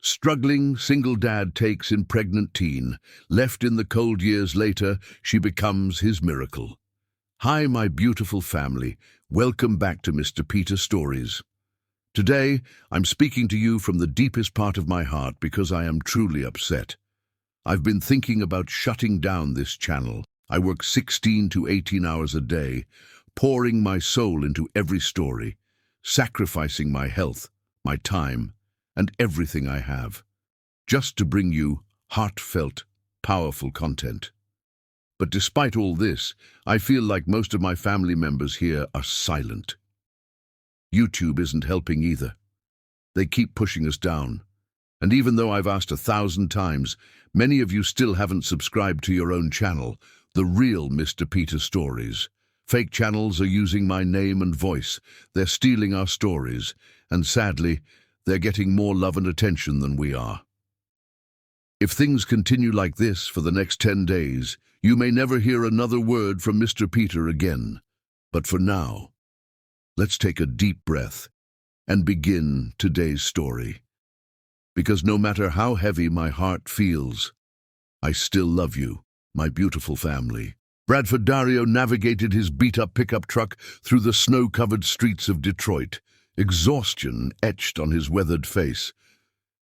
Struggling single dad takes in pregnant teen. Left in the cold years later, she becomes his miracle. Hi, my beautiful family. Welcome back to Mr. Peter Stories. Today, I'm speaking to you from the deepest part of my heart because I am truly upset. I've been thinking about shutting down this channel. I work 16 to 18 hours a day, pouring my soul into every story, sacrificing my health, my time, and everything I have, just to bring you heartfelt, powerful content. But despite all this, I feel like most of my family members here are silent. YouTube isn't helping either. They keep pushing us down. And even though I've asked 1,000 times, many of you still haven't subscribed to your own channel, the real Mr. Peter Stories. Fake channels are using my name and voice. They're stealing our stories, and sadly, they're getting more love and attention than we are. If things continue like this for the next 10 days, you may never hear another word from Mr. Peter again. But for now, let's take a deep breath and begin today's story. Because no matter how heavy my heart feels, I still love you, my beautiful family. Bradford Dario navigated his beat-up pickup truck through the snow-covered streets of Detroit, exhaustion etched on his weathered face.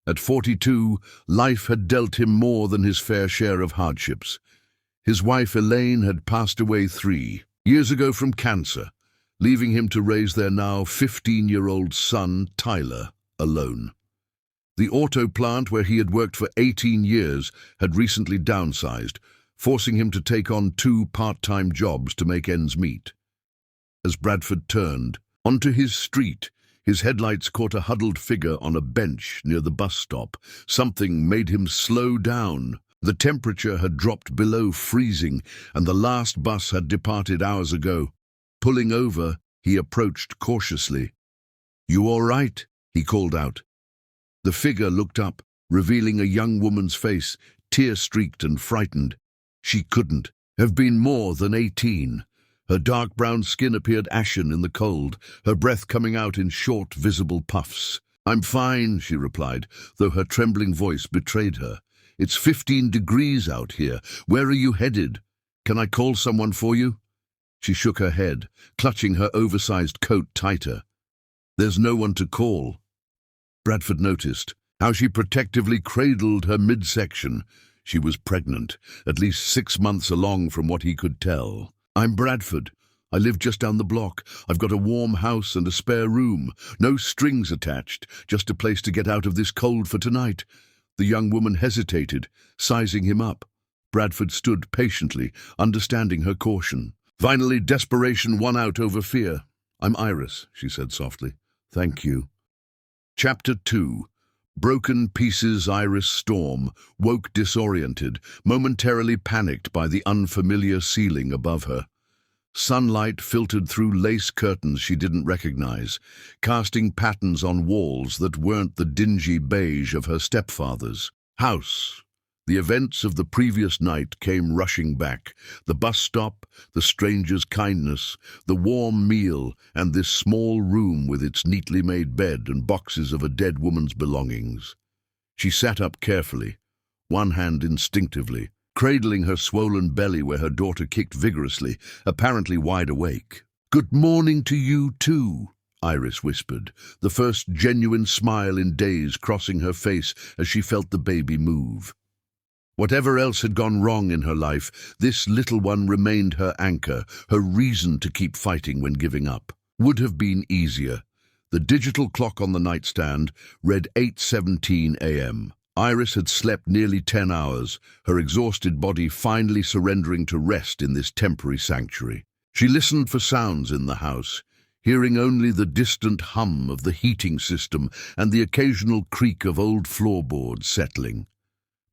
At 42, life had dealt him more than his fair share of hardships. His wife Elaine had passed away 3 years ago from cancer, leaving him to raise their now 15-year-old son, Tyler, alone. The auto plant where he had worked for 18 years had recently downsized, forcing him to take on 2 part-time jobs to make ends meet. As Bradford turned onto his street, his headlights caught a huddled figure on a bench near the bus stop. Something made him slow down. The temperature had dropped below freezing, and the last bus had departed hours ago. Pulling over, he approached cautiously. "You all right?" he called out. The figure looked up, revealing a young woman's face, tear-streaked and frightened. She couldn't have been more than 18. Her dark brown skin appeared ashen in the cold, her breath coming out in short, visible puffs. "I'm fine," she replied, though her trembling voice betrayed her. "It's 15 degrees out here. Where are you headed? Can I call someone for you?" She shook her head, clutching her oversized coat tighter. "There's no one to call." Bradford noticed how she protectively cradled her midsection. She was pregnant, at least 6 months along from what he could tell. "I'm Bradford. I live just down the block. I've got a warm house and a spare room. No strings attached, just a place to get out of this cold for tonight." The young woman hesitated, sizing him up. Bradford stood patiently, understanding her caution. Finally, desperation won out over fear. "I'm Iris," she said softly. "Thank you." Chapter 2. Broken pieces. Iris Storm woke disoriented, momentarily panicked by the unfamiliar ceiling above her. Sunlight filtered through lace curtains she didn't recognize, casting patterns on walls that weren't the dingy beige of her stepfather's house. The events of the previous night came rushing back. The bus stop, the stranger's kindness, the warm meal, and this small room with its neatly made bed and boxes of a dead woman's belongings. She sat up carefully, one hand instinctively, cradling her swollen belly where her daughter kicked vigorously, apparently wide awake. "Good morning to you too," Iris whispered, the first genuine smile in days crossing her face as she felt the baby move. Whatever else had gone wrong in her life, this little one remained her anchor, her reason to keep fighting when giving up. Would have been easier. The digital clock on the nightstand read 8:17 a.m. Iris had slept nearly 10 hours, her exhausted body finally surrendering to rest in this temporary sanctuary. She listened for sounds in the house, hearing only the distant hum of the heating system and the occasional creak of old floorboards settling.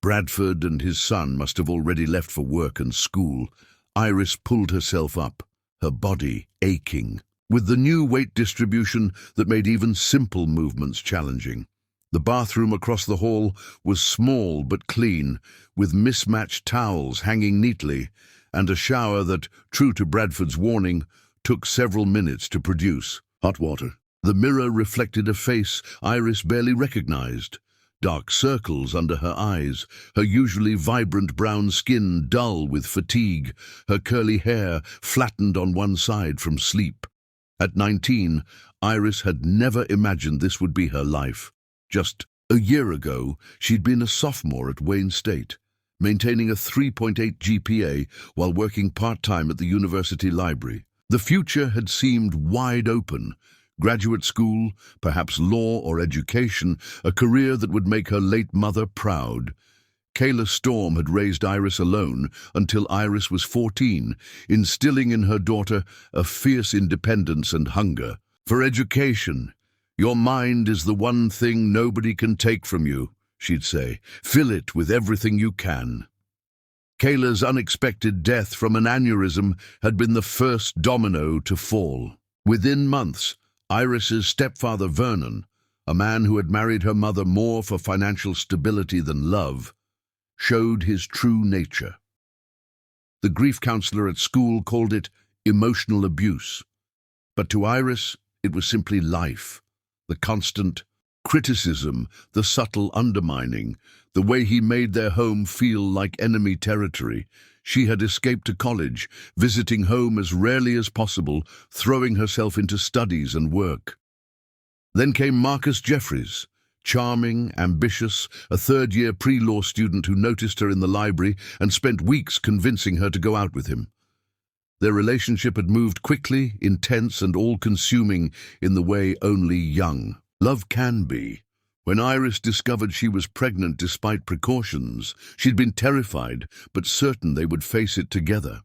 Bradford and his son must have already left for work and school. Iris pulled herself up, her body aching, with the new weight distribution that made even simple movements challenging. The bathroom across the hall was small but clean, with mismatched towels hanging neatly, and a shower that, true to Bradford's warning, took several minutes to produce. Hot water. The mirror reflected a face Iris barely recognized. dark circles under her eyes, her usually vibrant brown skin dull with fatigue, her curly hair flattened on one side from sleep. At 19, Iris had never imagined this would be her life. Just a year ago, she'd been a sophomore at Wayne State, maintaining a 3.8 GPA while working part-time at the university library. The future had seemed wide open. Graduate school, perhaps law or education, a career that would make her late mother proud. Kayla Storm had raised Iris alone until Iris was 14, instilling in her daughter a fierce independence and hunger. For education, your mind is the one thing nobody can take from you, she'd say. Fill it with everything you can. Kayla's unexpected death from an aneurysm had been the first domino to fall. Within months, Iris's stepfather Vernon, a man who had married her mother more for financial stability than love, showed his true nature. The grief counselor at school called it emotional abuse, but to Iris it was simply life, the constant criticism, the subtle undermining, the way he made their home feel like enemy territory. She had escaped to college, visiting home as rarely as possible, throwing herself into studies and work. Then came Marcus Jeffries, charming, ambitious, a third-year pre-law student who noticed her in the library and spent weeks convincing her to go out with him. Their relationship had moved quickly, intense, and all-consuming in the way only young love can be. When Iris discovered she was pregnant despite precautions, she'd been terrified, but certain they would face it together.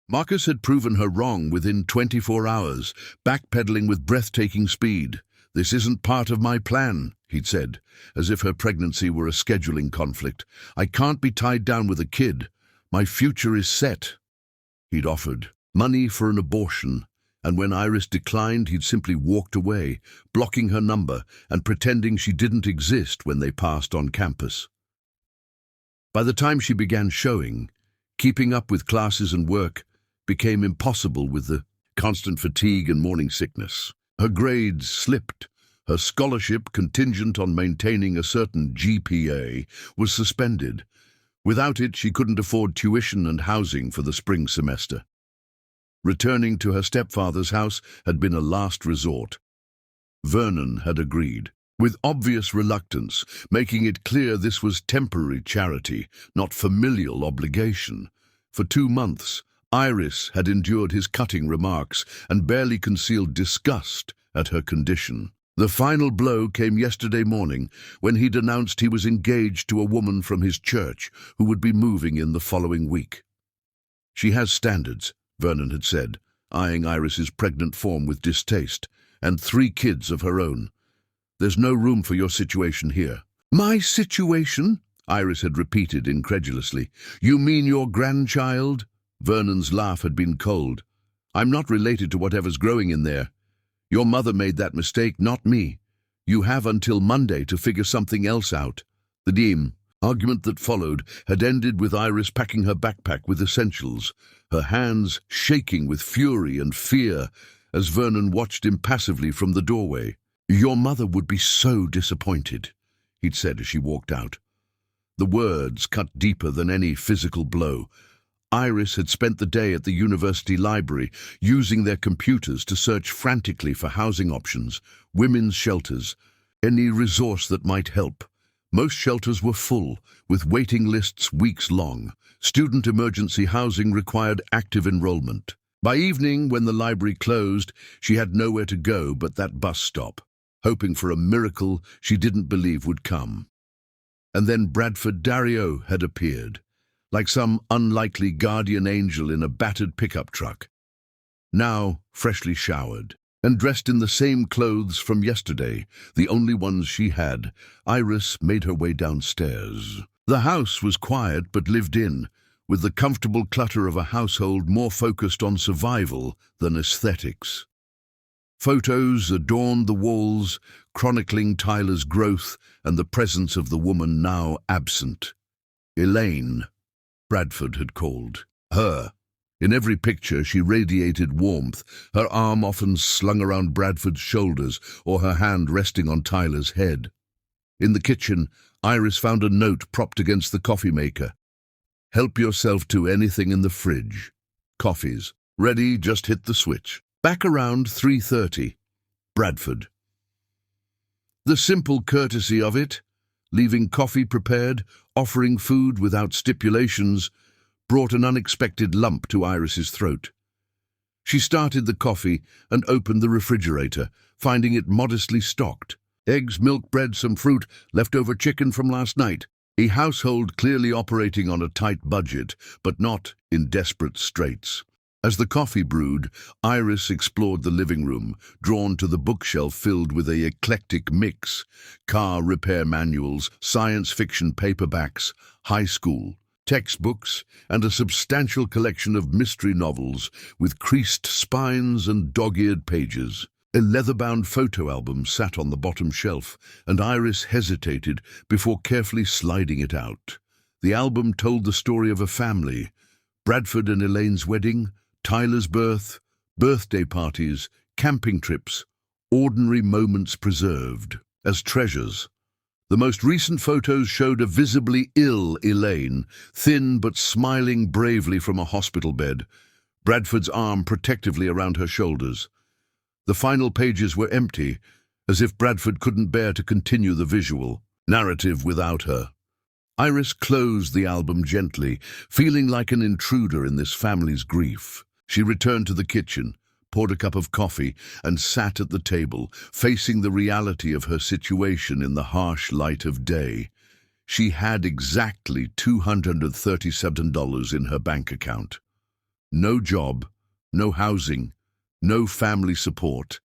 Marcus had proven her wrong within 24 hours, backpedaling with breathtaking speed. "This isn't part of my plan," he'd said, as if her pregnancy were a scheduling conflict. "I can't be tied down with a kid. My future is set." He'd offered money for an abortion, and when Iris declined, he'd simply walked away, blocking her number and pretending she didn't exist when they passed on campus. By the time she began showing, keeping up with classes and work became impossible with the constant fatigue and morning sickness. Her grades slipped. Her scholarship, contingent on maintaining a certain GPA, was suspended. Without it, she couldn't afford tuition and housing for the spring semester. Returning to her stepfather's house had been a last resort. Vernon had agreed, with obvious reluctance, making it clear this was temporary charity, not familial obligation. For 2 months, Iris had endured his cutting remarks and barely concealed disgust at her condition. The final blow came yesterday morning when he'd announced he was engaged to a woman from his church who would be moving in the following week. "She has standards," Vernon had said, eyeing Iris's pregnant form with distaste, "and 3 kids of her own. There's no room for your situation here." "My situation?" Iris had repeated incredulously. "You mean your grandchild?" Vernon's laugh had been cold. "I'm not related to whatever's growing in there. Your mother made that mistake, not me. You have until Monday to figure something else out." The argument that followed had ended with Iris packing her backpack with essentials, her hands shaking with fury and fear as Vernon watched impassively from the doorway. "Your mother would be so disappointed," he'd said as she walked out. The words cut deeper than any physical blow. Iris had spent the day at the university library, using their computers to search frantically for housing options, women's shelters, any resource that might help. Most shelters were full, with waiting lists weeks long. Student emergency housing required active enrollment. By evening, when the library closed, she had nowhere to go but that bus stop, hoping for a miracle she didn't believe would come. And then Bradford Dario had appeared, like some unlikely guardian angel in a battered pickup truck. Now, freshly showered, and dressed in the same clothes from yesterday, the only ones she had, Iris made her way downstairs. The house was quiet but lived in, with the comfortable clutter of a household more focused on survival than aesthetics. Photos adorned the walls, chronicling Tyler's growth and the presence of the woman now absent. Elaine, Bradford had called her. In every picture she radiated warmth, her arm often slung around Bradford's shoulders or her hand resting on Tyler's head. In the kitchen, Iris found a note propped against the coffee maker. Help yourself to anything in the fridge. Coffee's ready, just hit the switch. Back around 3:30. Bradford. The simple courtesy of it, leaving coffee prepared, offering food without stipulations, brought an unexpected lump to Iris's throat. She started the coffee and opened the refrigerator, finding it modestly stocked. Eggs, milk, bread, some fruit, leftover chicken from last night. A household clearly operating on a tight budget, but not in desperate straits. As the coffee brewed, Iris explored the living room, drawn to the bookshelf filled with an eclectic mix: car repair manuals, science fiction paperbacks, high school textbooks, and a substantial collection of mystery novels with creased spines and dog-eared pages. A leather-bound photo album sat on the bottom shelf, and Iris hesitated before carefully sliding it out. The album told the story of a family: Bradford and Elaine's wedding, Tyler's birth, birthday parties, camping trips, ordinary moments preserved as treasures. The most recent photos showed a visibly ill Elaine, thin but smiling bravely from a hospital bed, Bradford's arm protectively around her shoulders. The final pages were empty, as if Bradford couldn't bear to continue the visual narrative without her. Iris closed the album gently, feeling like an intruder in this family's grief. She returned to the kitchen, poured a cup of coffee, and sat at the table, facing the reality of her situation in the harsh light of day. She had exactly $237 in her bank account. No job, no housing, no family support,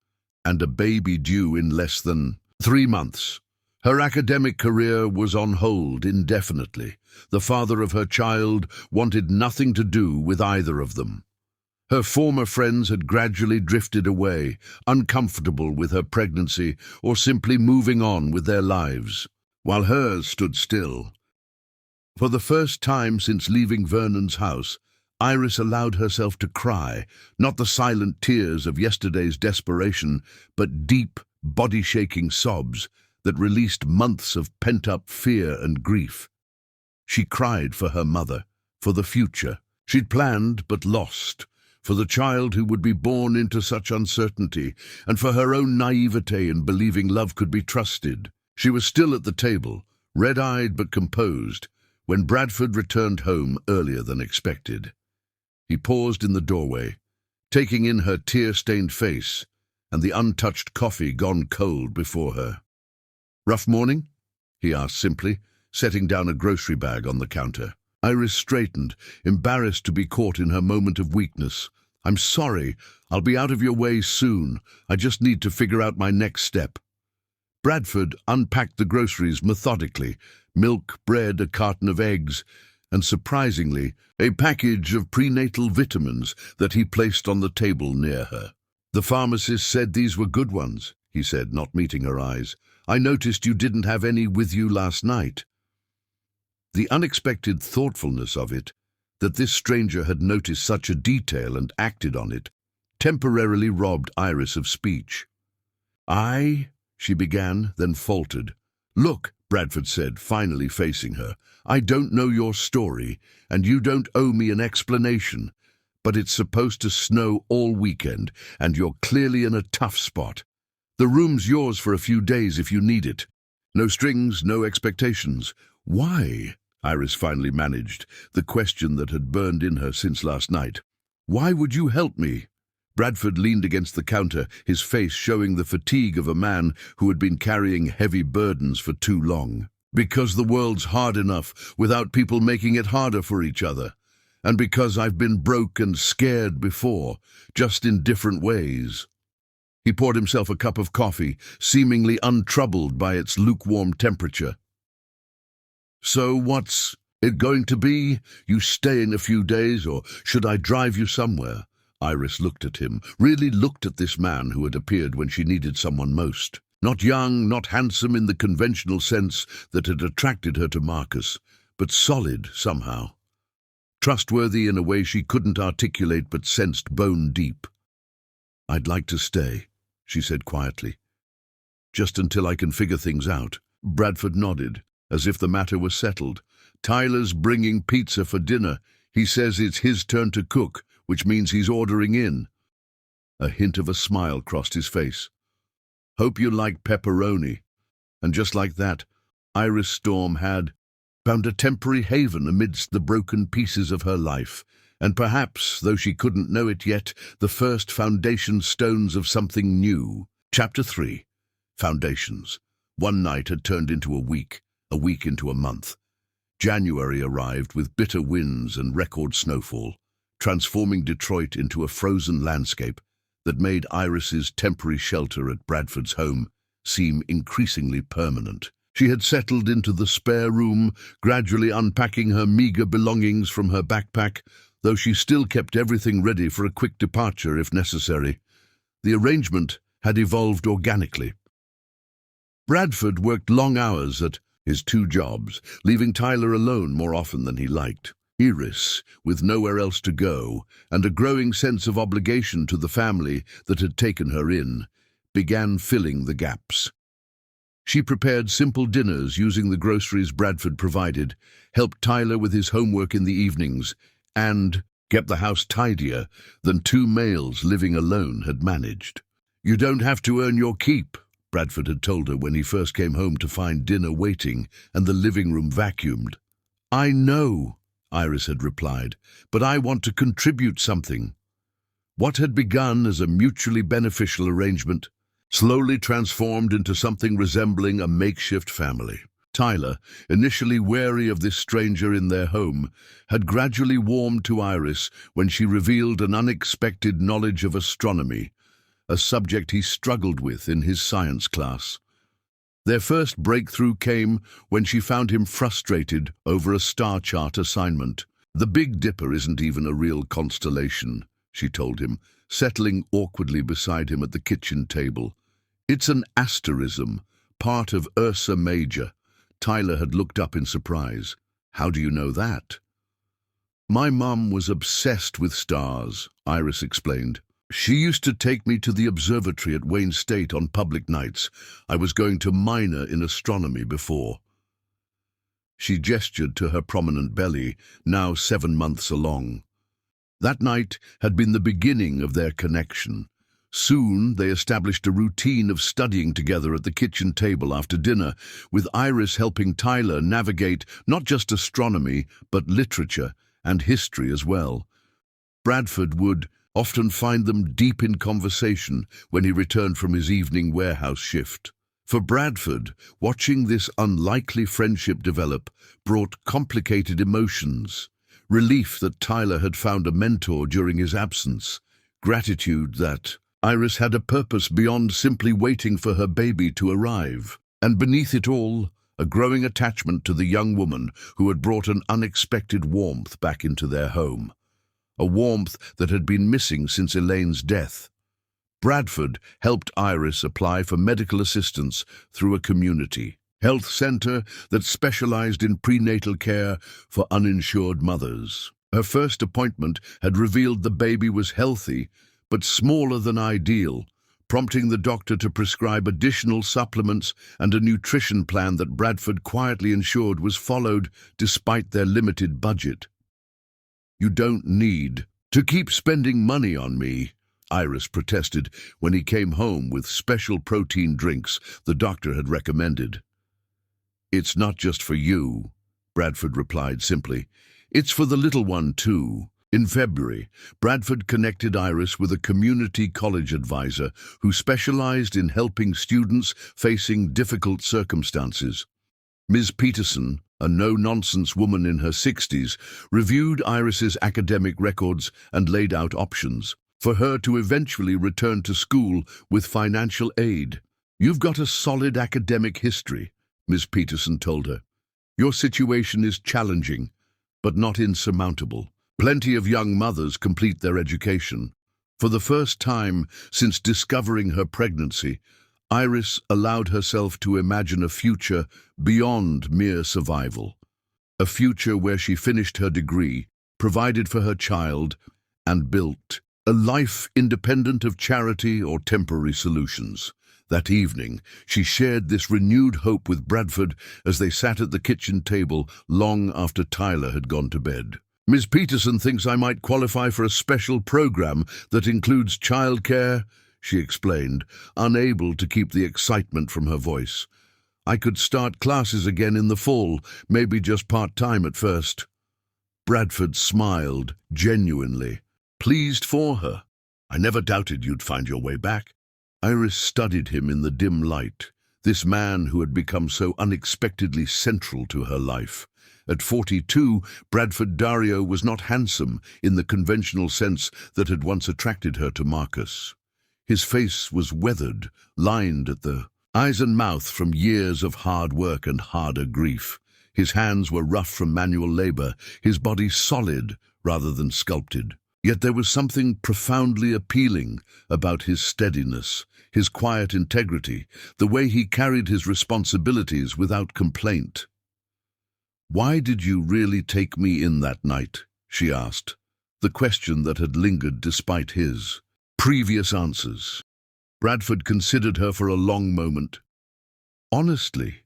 and a baby due in less than 3 months. Her academic career was on hold indefinitely. The father of her child wanted nothing to do with either of them. Her former friends had gradually drifted away, uncomfortable with her pregnancy or simply moving on with their lives, while hers stood still. For the first time since leaving Vernon's house, Iris allowed herself to cry, not the silent tears of yesterday's desperation, but deep, body-shaking sobs that released months of pent-up fear and grief. She cried for her mother, for the future she'd planned but lost, for the child who would be born into such uncertainty, and for her own naivete in believing love could be trusted. She was still at the table, red-eyed but composed, when Bradford returned home earlier than expected. He paused in the doorway, taking in her tear-stained face and the untouched coffee gone cold before her. "Rough morning?" he asked simply, setting down a grocery bag on the counter. Iris straightened, embarrassed to be caught in her moment of weakness. "I'm sorry. I'll be out of your way soon. I just need to figure out my next step." Bradford unpacked the groceries methodically: milk, bread, a carton of eggs, and surprisingly, a package of prenatal vitamins that he placed on the table near her. "The pharmacist said these were good ones," he said, not meeting her eyes. "I noticed you didn't have any with you last night." The unexpected thoughtfulness of it, that this stranger had noticed such a detail and acted on it, temporarily robbed Iris of speech. She began, then faltered. "Look," Bradford said, finally facing her, "I don't know your story, and you don't owe me an explanation, but it's supposed to snow all weekend, and you're clearly in a tough spot. The room's yours for a few days if you need it. No strings, no expectations. Why?" Iris finally managed, the question that had burned in her since last night. "Why would you help me?" Bradford leaned against the counter, his face showing the fatigue of a man who had been carrying heavy burdens for too long. "Because the world's hard enough without people making it harder for each other. And because I've been broke and scared before, just in different ways." He poured himself a cup of coffee, seemingly untroubled by its lukewarm temperature. "So what's it going to be? You staying a few days, or should I drive you somewhere?" Iris looked at him, really looked at this man who had appeared when she needed someone most. Not young, not handsome in the conventional sense that had attracted her to Marcus, but solid somehow. Trustworthy in a way she couldn't articulate but sensed bone deep. "I'd like to stay," she said quietly. "Just until I can figure things out." Bradford nodded. as if the matter were settled. "Tyler's bringing pizza for dinner. He says it's his turn to cook, which means he's ordering in." A hint of a smile crossed his face. "Hope you like pepperoni." And just like that, Iris Storm had found a temporary haven amidst the broken pieces of her life, and perhaps, though she couldn't know it yet, the first foundation stones of something new. Chapter 3. Foundations. One night had turned into a week into a month. January arrived with bitter winds and record snowfall, transforming Detroit into a frozen landscape that made Iris's temporary shelter at Bradford's home seem increasingly permanent. She had settled into the spare room, gradually unpacking her meager belongings from her backpack, though she still kept everything ready for a quick departure if necessary. The arrangement had evolved organically. Bradford worked long hours at his 2 jobs, leaving Tyler alone more often than he liked. Iris, with nowhere else to go, and a growing sense of obligation to the family that had taken her in, began filling the gaps. She prepared simple dinners using the groceries Bradford provided, helped Tyler with his homework in the evenings, and kept the house tidier than 2 males living alone had managed. "You don't have to earn your keep," Bradford had told her when he first came home to find dinner waiting and the living room vacuumed. "I know," Iris had replied, "but I want to contribute something." What had begun as a mutually beneficial arrangement slowly transformed into something resembling a makeshift family. Tyler, initially wary of this stranger in their home, had gradually warmed to Iris when she revealed an unexpected knowledge of astronomy, a subject he struggled with in his science class. Their first breakthrough came when she found him frustrated over a star chart assignment. "The Big Dipper isn't even a real constellation," she told him, settling awkwardly beside him at the kitchen table. "It's an asterism, part of Ursa Major." Tyler had looked up in surprise. "How do you know that?" "My mum was obsessed with stars," Iris explained. "She used to take me to the observatory at Wayne State on public nights. I was going to minor in astronomy before." She gestured to her prominent belly, now 7 months along. That night had been the beginning of their connection. Soon they established a routine of studying together at the kitchen table after dinner, with Iris helping Tyler navigate not just astronomy, but literature and history as well. Bradford would often find them deep in conversation when he returned from his evening warehouse shift. For Bradford, watching this unlikely friendship develop brought complicated emotions. Relief that Tyler had found a mentor during his absence. Gratitude that Iris had a purpose beyond simply waiting for her baby to arrive. And beneath it all, a growing attachment to the young woman who had brought an unexpected warmth back into their home. A warmth that had been missing since Elaine's death. Bradford helped Iris apply for medical assistance through a community health center that specialized in prenatal care for uninsured mothers. Her first appointment had revealed the baby was healthy, but smaller than ideal, prompting the doctor to prescribe additional supplements and a nutrition plan that Bradford quietly ensured was followed despite their limited budget. "You don't need to keep spending money on me," Iris protested when he came home with special protein drinks the doctor had recommended. "It's not just for you," Bradford replied simply. "It's for the little one too." In February, Bradford connected Iris with a community college advisor who specialized in helping students facing difficult circumstances. Ms. Peterson, a no-nonsense woman in her 60s, reviewed Iris's academic records and laid out options for her to eventually return to school with financial aid. "You've got a solid academic history," Ms. Peterson told her. "Your situation is challenging, but not insurmountable. Plenty of young mothers complete their education." For the first time since discovering her pregnancy, Iris allowed herself to imagine a future beyond mere survival. A future where she finished her degree, provided for her child, and built a life independent of charity or temporary solutions. That evening, she shared this renewed hope with Bradford as they sat at the kitchen table long after Tyler had gone to bed. "Miss Peterson thinks I might qualify for a special program that includes childcare," she explained, unable to keep the excitement from her voice. "I could start classes again in the fall, maybe just part-time at first." Bradford smiled, genuinely, pleased for her. "I never doubted you'd find your way back." Iris studied him in the dim light, this man who had become so unexpectedly central to her life. At 42, Bradford Dario was not handsome in the conventional sense that had once attracted her to Marcus. His face was weathered, lined at the eyes and mouth from years of hard work and harder grief. His hands were rough from manual labor, his body solid rather than sculpted. Yet there was something profoundly appealing about his steadiness, his quiet integrity, the way he carried his responsibilities without complaint. "Why did you really take me in that night?" she asked, the question that had lingered despite his previous answers. Bradford considered her for a long moment. "Honestly,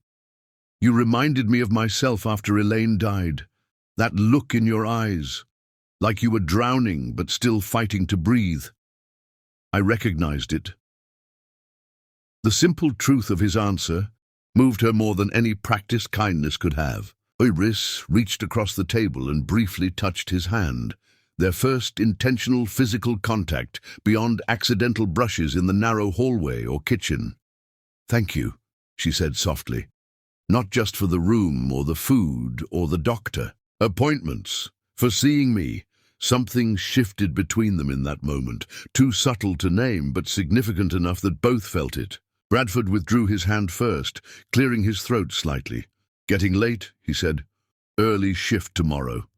you reminded me of myself after Elaine died. That look in your eyes, like you were drowning but still fighting to breathe. I recognized it." The simple truth of his answer moved her more than any practiced kindness could have. Iris reached across the table and briefly touched his hand, their first intentional physical contact beyond accidental brushes in the narrow hallway or kitchen. "Thank you," she said softly. "Not just for the room or the food or the doctor. Appointments. For seeing me." Something shifted between them in that moment, too subtle to name but significant enough that both felt it. Bradford withdrew his hand first, clearing his throat slightly. "Getting late," he said. "Early shift tomorrow."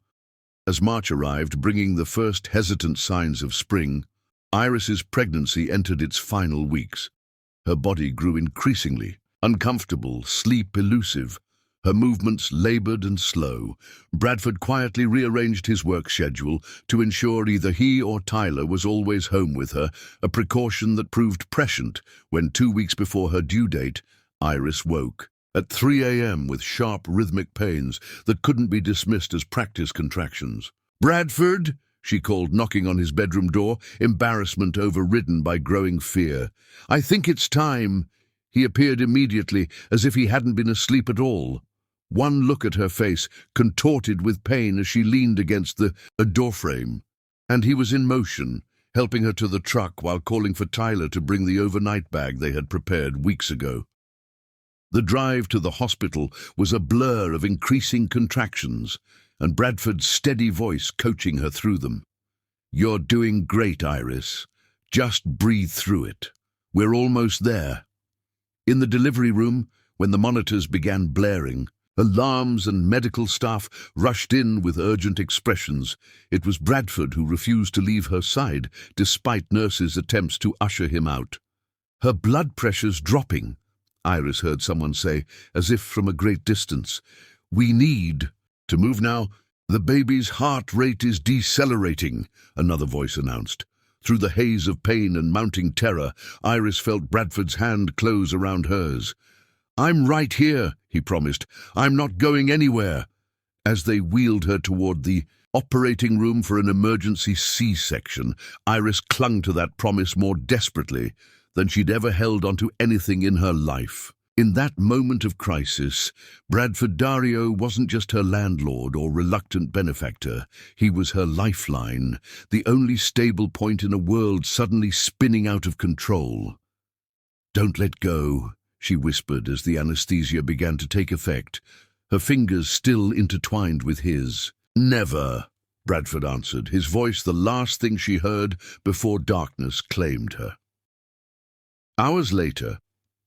As March arrived, bringing the first hesitant signs of spring, Iris's pregnancy entered its final weeks. Her body grew increasingly uncomfortable, sleep elusive, her movements labored and slow. Bradford quietly rearranged his work schedule to ensure either he or Tyler was always home with her, a precaution that proved prescient when 2 weeks before her due date, Iris woke at 3 a.m. with sharp rhythmic pains that couldn't be dismissed as practice contractions. "Bradford!" she called, knocking on his bedroom door, embarrassment overridden by growing fear. "I think it's time." He appeared immediately, as if he hadn't been asleep at all. One look at her face, contorted with pain as she leaned against the doorframe, and he was in motion, helping her to the truck while calling for Tyler to bring the overnight bag they had prepared weeks ago. The drive to the hospital was a blur of increasing contractions, and Bradford's steady voice coaching her through them. "You're doing great, Iris. Just breathe through it. We're almost there." In the delivery room, when the monitors began blaring, alarms and medical staff rushed in with urgent expressions, it was Bradford who refused to leave her side, despite nurses' attempts to usher him out. "Her blood pressure's dropping," Iris heard someone say, as if from a great distance. "We need to move now. The baby's heart rate is decelerating," another voice announced. Through the haze of pain and mounting terror, Iris felt Bradford's hand close around hers. "I'm right here," he promised. "I'm not going anywhere." As they wheeled her toward the operating room for an emergency C-section, Iris clung to that promise more desperately than she'd ever held onto anything in her life. In that moment of crisis, Bradford Dario wasn't just her landlord or reluctant benefactor. He was her lifeline, the only stable point in a world suddenly spinning out of control. "Don't let go," she whispered as the anesthesia began to take effect, her fingers still intertwined with his. "Never," Bradford answered, his voice the last thing she heard before darkness claimed her. Hours later,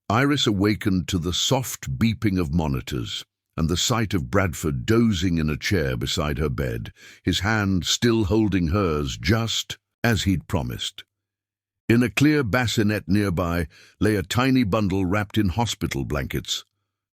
Iris awakened to the soft beeping of monitors and the sight of Bradford dozing in a chair beside her bed, his hand still holding hers just as he'd promised. In a clear bassinet nearby lay a tiny bundle wrapped in hospital blankets.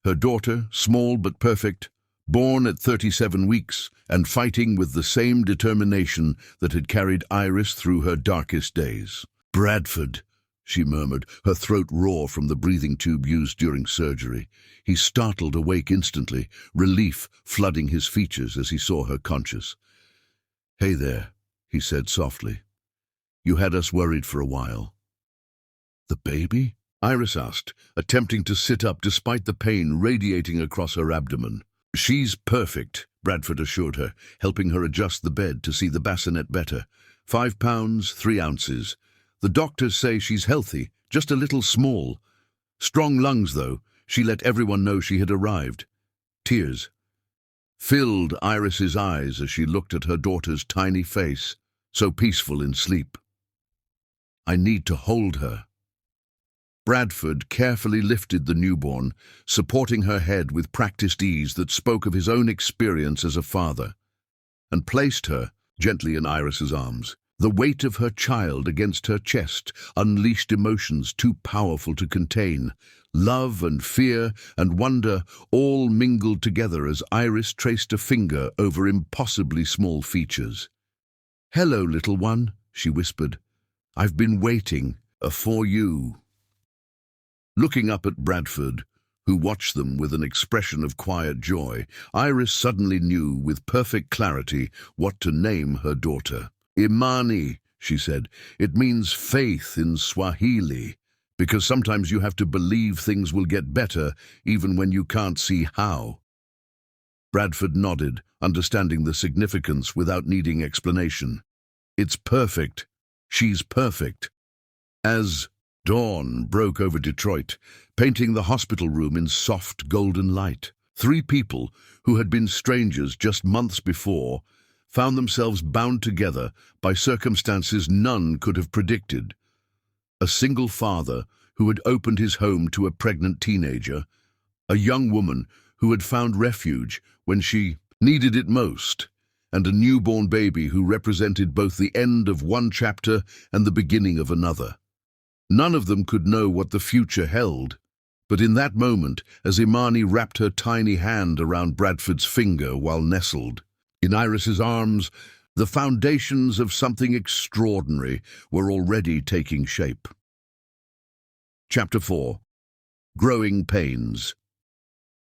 Her daughter, small but perfect, born at 37 weeks and fighting with the same determination that had carried Iris through her darkest days. "Bradford," she murmured, her throat raw from the breathing tube used during surgery. He startled awake instantly, relief flooding his features as he saw her conscious. "Hey there," he said softly. "You had us worried for a while." "The baby?" Iris asked, attempting to sit up despite the pain radiating across her abdomen. "She's perfect," Bradford assured her, helping her adjust the bed to see the bassinet better. 5 pounds, 3 ounces. The doctors say she's healthy, just a little small. Strong lungs, though. She let everyone know she had arrived. Tears filled Iris's eyes as she looked at her daughter's tiny face, so peaceful in sleep. "I need to hold her." Bradford carefully lifted the newborn, supporting her head with practiced ease that spoke of his own experience as a father, and placed her gently in Iris's arms. The weight of her child against her chest unleashed emotions too powerful to contain. Love and fear and wonder all mingled together as Iris traced a finger over impossibly small features. "Hello, little one," she whispered. "I've been waiting for you." Looking up at Bradford, who watched them with an expression of quiet joy, Iris suddenly knew with perfect clarity what to name her daughter. "Imani," she said. "It means faith in Swahili, because sometimes you have to believe things will get better even when you can't see how." Bradford nodded, understanding the significance without needing explanation. "It's perfect. She's perfect." As dawn broke over Detroit, painting the hospital room in soft golden light, 3 people who had been strangers just months before found themselves bound together by circumstances none could have predicted. A single father who had opened his home to a pregnant teenager, a young woman who had found refuge when she needed it most, and a newborn baby who represented both the end of one chapter and the beginning of another. None of them could know what the future held, but in that moment, as Imani wrapped her tiny hand around Bradford's finger while nestled in Iris's arms, the foundations of something extraordinary were already taking shape. Chapter 4. Growing Pains.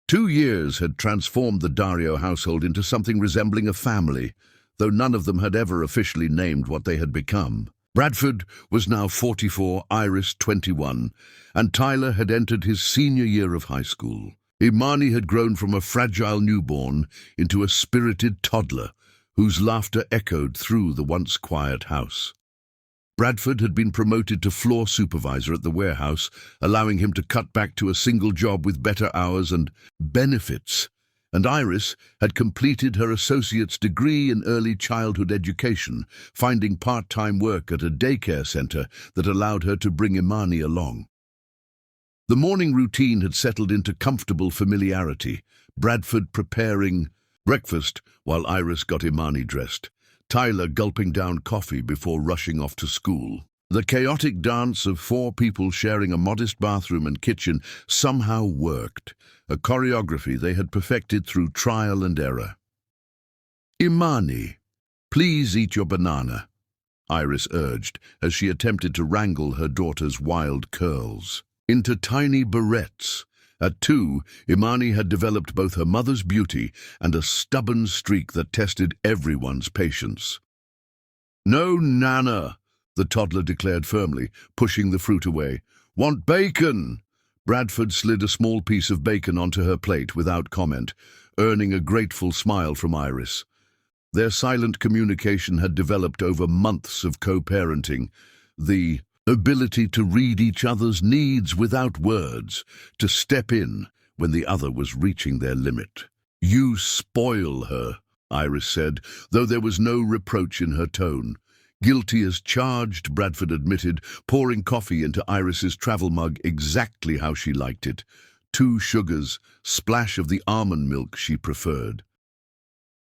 2 years had transformed the Dario household into something resembling a family, though none of them had ever officially named what they had become. Bradford was now 44, Iris 21, and Tyler had entered his senior year of high school. Imani had grown from a fragile newborn into a spirited toddler whose laughter echoed through the once quiet house. Bradford had been promoted to floor supervisor at the warehouse, allowing him to cut back to a single job with better hours and benefits. And Iris had completed her associate's degree in early childhood education, finding part-time work at a daycare center that allowed her to bring Imani along. The morning routine had settled into comfortable familiarity, Bradford preparing breakfast while Iris got Imani dressed, Tyler gulping down coffee before rushing off to school. The chaotic dance of 4 people sharing a modest bathroom and kitchen somehow worked, a choreography they had perfected through trial and error. "Imani, please eat your banana," Iris urged as she attempted to wrangle her daughter's wild curls into tiny barrettes. At 2, Imani had developed both her mother's beauty and a stubborn streak that tested everyone's patience. "No, Nana," the toddler declared firmly, pushing the fruit away. "Want bacon?" Bradford slid a small piece of bacon onto her plate without comment, earning a grateful smile from Iris. Their silent communication had developed over months of co-parenting, the ability to read each other's needs without words, to step in when the other was reaching their limit. "You spoil her," Iris said, though there was no reproach in her tone. "Guilty as charged," Bradford admitted, pouring coffee into Iris's travel mug exactly how she liked it. 2 sugars, splash of the almond milk she preferred.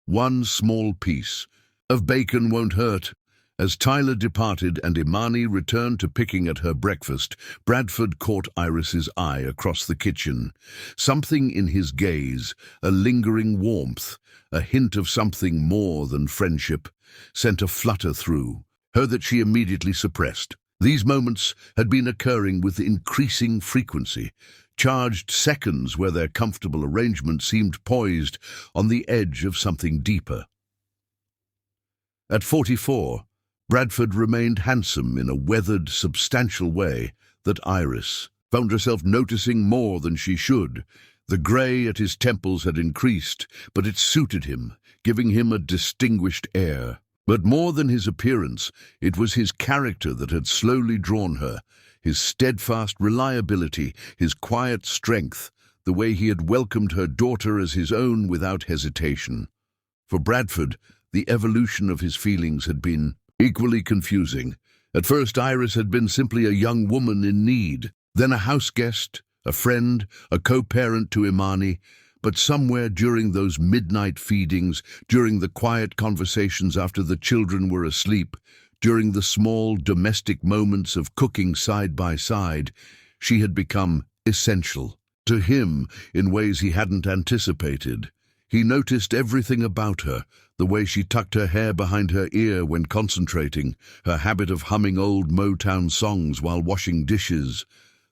"1 small piece of bacon won't hurt." As Tyler departed and Imani returned to picking at her breakfast, Bradford caught Iris's eye across the kitchen. Something in his gaze, a lingering warmth, a hint of something more than friendship, sent a flutter through her that she immediately suppressed. These moments had been occurring with increasing frequency, charged seconds where their comfortable arrangement seemed poised on the edge of something deeper. At 44, Bradford remained handsome in a weathered, substantial way that Iris found herself noticing more than she should. The grey at his temples had increased, but it suited him, giving him a distinguished air. But more than his appearance, it was his character that had slowly drawn her, his steadfast reliability, his quiet strength, the way he had welcomed her daughter as his own without hesitation. For Bradford, the evolution of his feelings had been equally confusing. At first, Iris had been simply a young woman in need, then a house guest, a friend, a co-parent to Imani. But somewhere during those midnight feedings, during the quiet conversations after the children were asleep, during the small domestic moments of cooking side by side, she had become essential to him in ways he hadn't anticipated. He noticed everything about her, the way she tucked her hair behind her ear when concentrating, her habit of humming old Motown songs while washing dishes,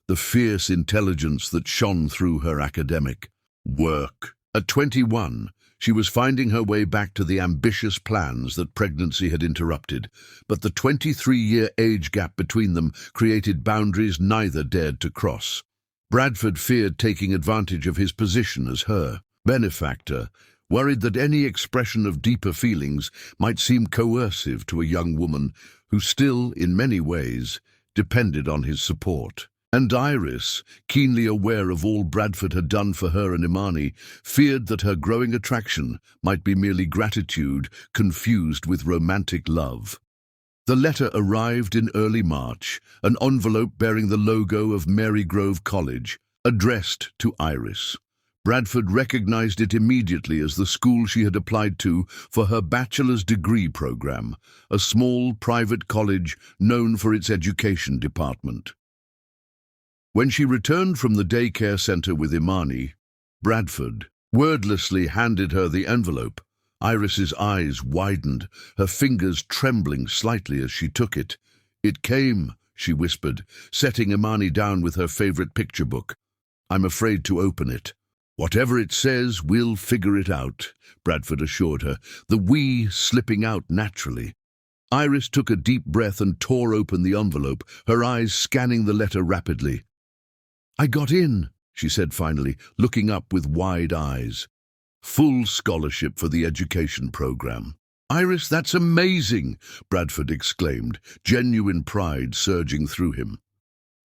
the fierce intelligence that shone through her academic work. At 21, she was finding her way back to the ambitious plans that pregnancy had interrupted, but the 23-year age gap between them created boundaries neither dared to cross. Bradford feared taking advantage of his position as her benefactor, worried that any expression of deeper feelings might seem coercive to a young woman who still, in many ways, depended on his support. And Iris, keenly aware of all Bradford had done for her and Imani, feared that her growing attraction might be merely gratitude confused with romantic love. The letter arrived in early March, an envelope bearing the logo of Marygrove College, addressed to Iris. Bradford recognized it immediately as the school she had applied to for her bachelor's degree program, a small private college known for its education department. When she returned from the daycare center with Imani, Bradford wordlessly handed her the envelope. Iris's eyes widened, her fingers trembling slightly as she took it. "It came," she whispered, setting Imani down with her favorite picture book. "I'm afraid to open it." "Whatever it says, we'll figure it out," Bradford assured her, the "we" slipping out naturally. Iris took a deep breath and tore open the envelope, her eyes scanning the letter rapidly. "I got in," she said finally, looking up with wide eyes. "Full scholarship for the education program." "Iris, that's amazing!" Bradford exclaimed, genuine pride surging through him.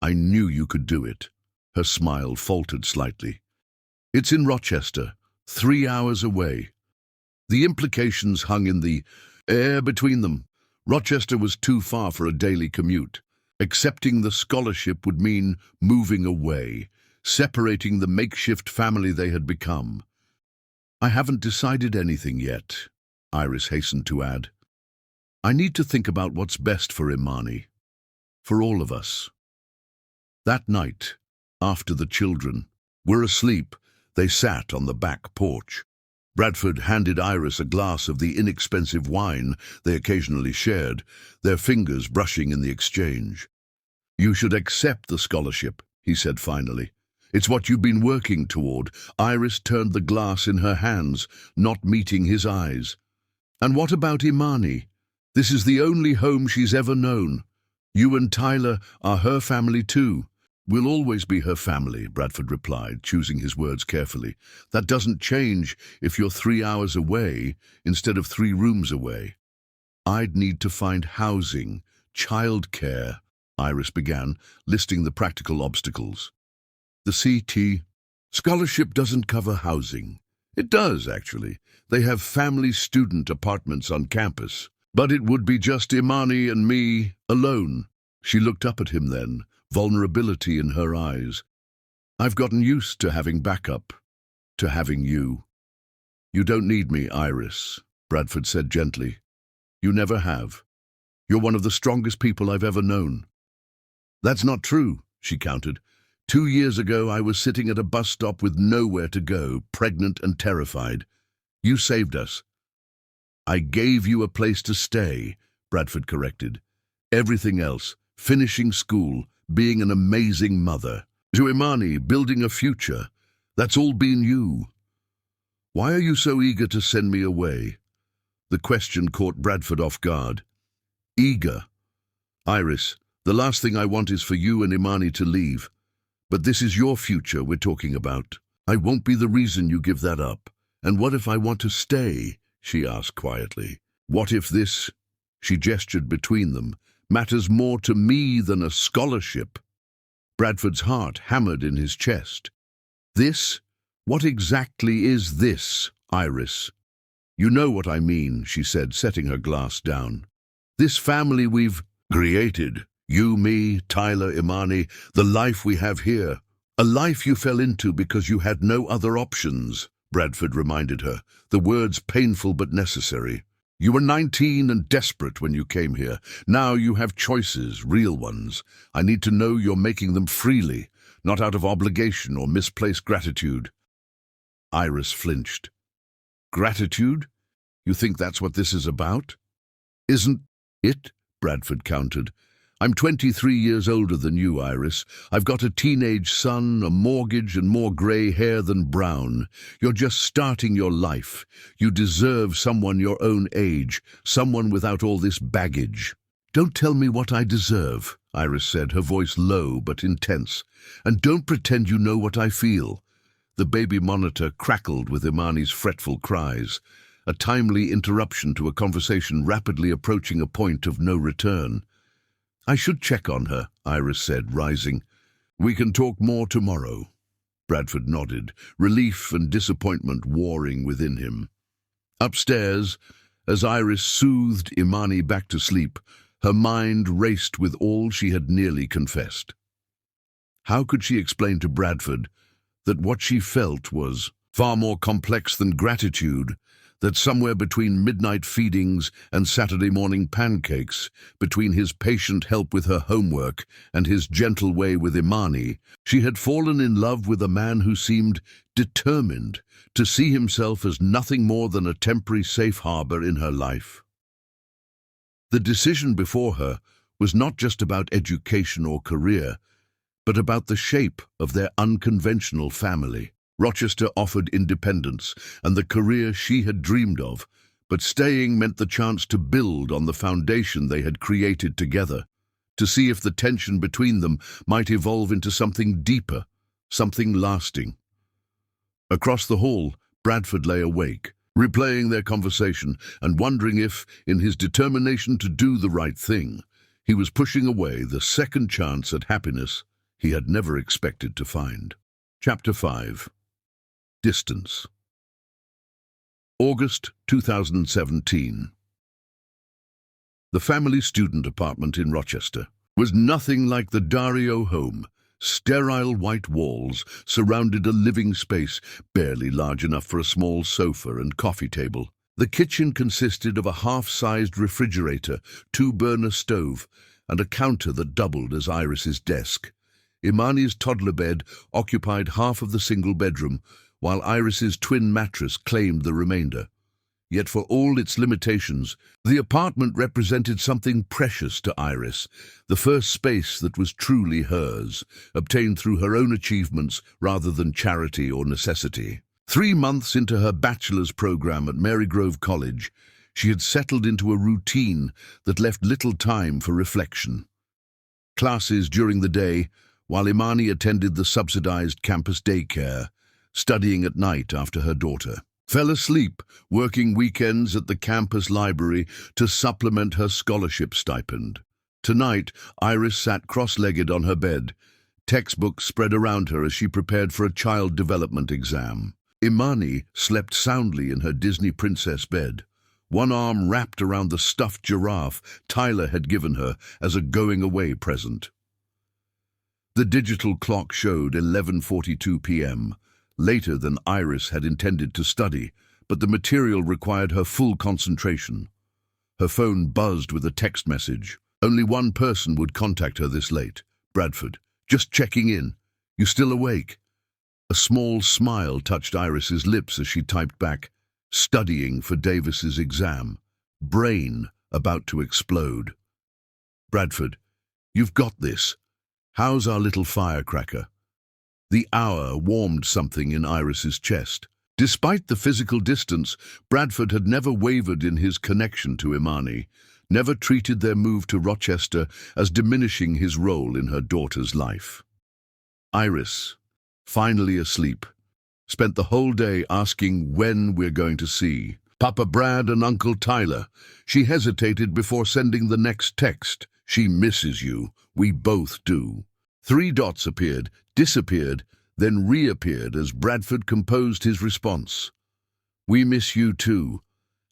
"I knew you could do it." Her smile faltered slightly. "It's in Rochester, 3 hours away." The implications hung in the air between them. Rochester was too far for a daily commute. Accepting the scholarship would mean moving away, separating the makeshift family they had become. "I haven't decided anything yet," Iris hastened to add. "I need to think about what's best for Imani, for all of us." That night, after the children were asleep, they sat on the back porch. Bradford handed Iris a glass of the inexpensive wine they occasionally shared, their fingers brushing in the exchange. "You should accept the scholarship," he said finally. "It's what you've been working toward." Iris turned the glass in her hands, not meeting his eyes. "And what about Imani? This is the only home she's ever known. You and Tyler are her family too." "We'll always be her family," Bradford replied, choosing his words carefully. "That doesn't change if you're 3 hours away instead of 3 rooms away." "I'd need to find housing, childcare," Iris began, listing the practical obstacles. "The CT scholarship doesn't cover housing." "It does, actually. They have family student apartments on campus. But it would be just Imani and me alone." She looked up at him then, vulnerability in her eyes. "I've gotten used to having backup, to having you." "You don't need me, Iris," Bradford said gently. "You never have. You're one of the strongest people I've ever known." "That's not true," she countered. 2 years ago, I was sitting at a bus stop with nowhere to go, pregnant and terrified. You saved us." "I gave you a place to stay," Bradford corrected. "Everything else finishing school, being an amazing mother. To Imani, building a future. That's all been you. Why are you so eager to send me away? The question caught Bradford off guard. Eager? Iris, the last thing I want is for you and Imani to leave. But this is your future we're talking about. I won't be the reason you give that up. And what if I want to stay? She asked quietly. What if this, she gestured between them, matters more to me than a scholarship? Bradford's heart hammered in his chest. This? What exactly is this, Iris? You know what I mean, she said, setting her glass down. This family we've created, you, me, Tyler, Imani, the life we have here. A life you fell into because you had no other options, Bradford reminded her, the words painful but necessary. You were 19 and desperate when you came here. Now you have choices, real ones. I need to know you're making them freely, not out of obligation or misplaced gratitude. Iris flinched. Gratitude? You think that's what this is about? Isn't it? Bradford countered. I'm 23 years older than you, Iris. I've got a teenage son, a mortgage, and more grey hair than brown. You're just starting your life. You deserve someone your own age, someone without all this baggage. Don't tell me what I deserve, Iris said, her voice low but intense. And don't pretend you know what I feel. The baby monitor crackled with Imani's fretful cries, a timely interruption to a conversation rapidly approaching a point of no return. I should check on her, Iris said, rising. We can talk more tomorrow. Bradford nodded, relief and disappointment warring within him. Upstairs, as Iris soothed Imani back to sleep, her mind raced with all she had nearly confessed. How could she explain to Bradford that what she felt was far more complex than gratitude, that somewhere between midnight feedings and Saturday morning pancakes, between his patient help with her homework and his gentle way with Imani, she had fallen in love with a man who seemed determined to see himself as nothing more than a temporary safe harbor in her life. The decision before her was not just about education or career, but about the shape of their unconventional family. Rochester offered independence and the career she had dreamed of, but staying meant the chance to build on the foundation they had created together, to see if the tension between them might evolve into something deeper, something lasting. Across the hall, Bradford lay awake, replaying their conversation and wondering if, in his determination to do the right thing, he was pushing away the second chance at happiness he had never expected to find. Chapter 5. Distance. August 2017. The family student apartment in Rochester was nothing like the Dario home. Sterile white walls surrounded a living space barely large enough for a small sofa and coffee table. The kitchen consisted of a half-sized refrigerator, two-burner stove, and a counter that doubled as Iris's desk. Imani's toddler bed occupied half of the single bedroom, while Iris's twin mattress claimed the remainder. Yet for all its limitations, the apartment represented something precious to Iris, the first space that was truly hers, obtained through her own achievements rather than charity or necessity. 3 months into her bachelor's program at Marygrove College, she had settled into a routine that left little time for reflection. Classes during the day, while Imani attended the subsidized campus daycare, studying at night after her daughter. Fell asleep, working weekends at the campus library to supplement her scholarship stipend. Tonight, Iris sat cross-legged on her bed, textbooks spread around her as she prepared for a child development exam. Imani slept soundly in her Disney princess bed, one arm wrapped around the stuffed giraffe Tyler had given her as a going-away present. The digital clock showed 11:42 p.m., later than Iris had intended to study, but the material required her full concentration. Her phone buzzed with a text message. Only one person would contact her this late. Bradford. Just checking in. You still awake? A small smile touched Iris's lips as she typed back, studying for Davis's exam. Brain about to explode. Bradford. You've got this. How's our little firecracker? The hour warmed something in Iris's chest. Despite the physical distance, Bradford had never wavered in his connection to Imani, never treated their move to Rochester as diminishing his role in her daughter's life. Iris, finally asleep, spent the whole day asking when we're going to see Papa Brad and Uncle Tyler. She hesitated before sending the next text. She misses you. We both do. 3 dots appeared, disappeared, then reappeared as Bradford composed his response. We miss you too.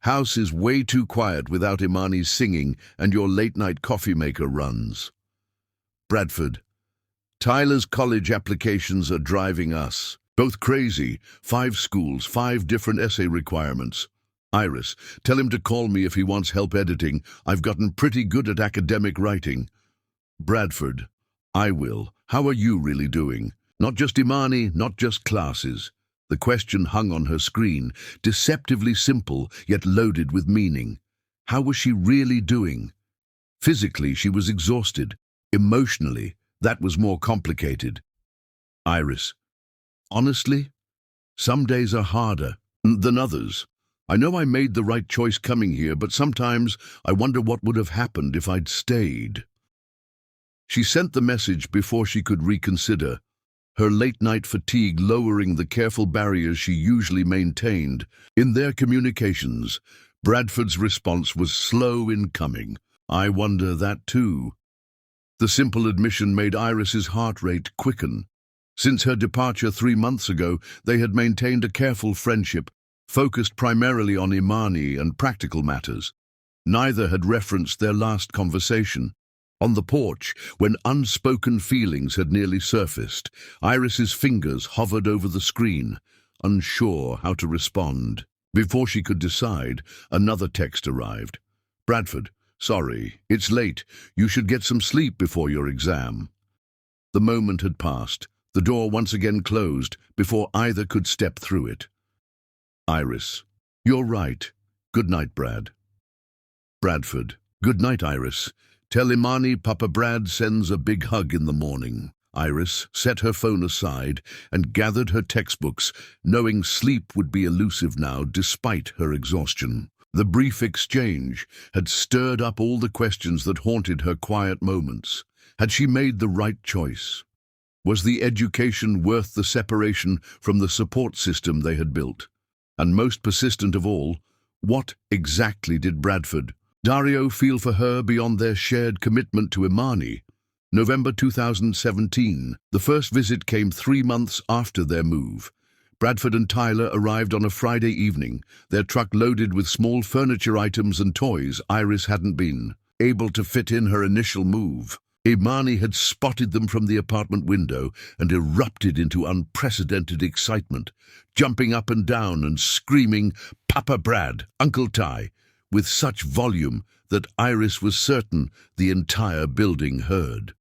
House is way too quiet without Imani's singing and your late-night coffee maker runs. Bradford, Tyler's college applications are driving us. Both crazy. 5 schools, 5 different essay requirements. Iris, tell him to call me if he wants help editing. I've gotten pretty good at academic writing. Bradford, I will. How are you really doing? Not just Imani, not just classes. The question hung on her screen, deceptively simple, yet loaded with meaning. How was she really doing? Physically, she was exhausted. Emotionally, that was more complicated. Iris, honestly, some days are harder than others. I know I made the right choice coming here, but sometimes I wonder what would have happened if I'd stayed. She sent the message before she could reconsider, her late-night fatigue lowering the careful barriers she usually maintained. In their communications, Bradford's response was slow in coming. I wonder that too. The simple admission made Iris's heart rate quicken. Since her departure 3 months ago, they had maintained a careful friendship, focused primarily on Imani and practical matters. Neither had referenced their last conversation. On the porch, when unspoken feelings had nearly surfaced, Iris's fingers hovered over the screen, unsure how to respond. Before she could decide, another text arrived. Bradford, sorry, it's late. You should get some sleep before your exam. The moment had passed. The door once again closed before either could step through it. Iris, you're right. Good night, Brad. Bradford, good night, Iris. Tell Imani Papa Brad sends a big hug in the morning. Iris set her phone aside and gathered her textbooks, knowing sleep would be elusive now despite her exhaustion. The brief exchange had stirred up all the questions that haunted her quiet moments. Had she made the right choice? Was the education worth the separation from the support system they had built? And most persistent of all, what exactly did Bradford, Dario feel for her beyond their shared commitment to Imani? November 2017. The first visit came 3 months after their move. Bradford and Tyler arrived on a Friday evening, their truck loaded with small furniture items and toys Iris hadn't been able to fit in her initial move. Imani had spotted them from the apartment window and erupted into unprecedented excitement, jumping up and down and screaming, "Papa Brad, Uncle Ty," with such volume that Iris was certain the entire building heard.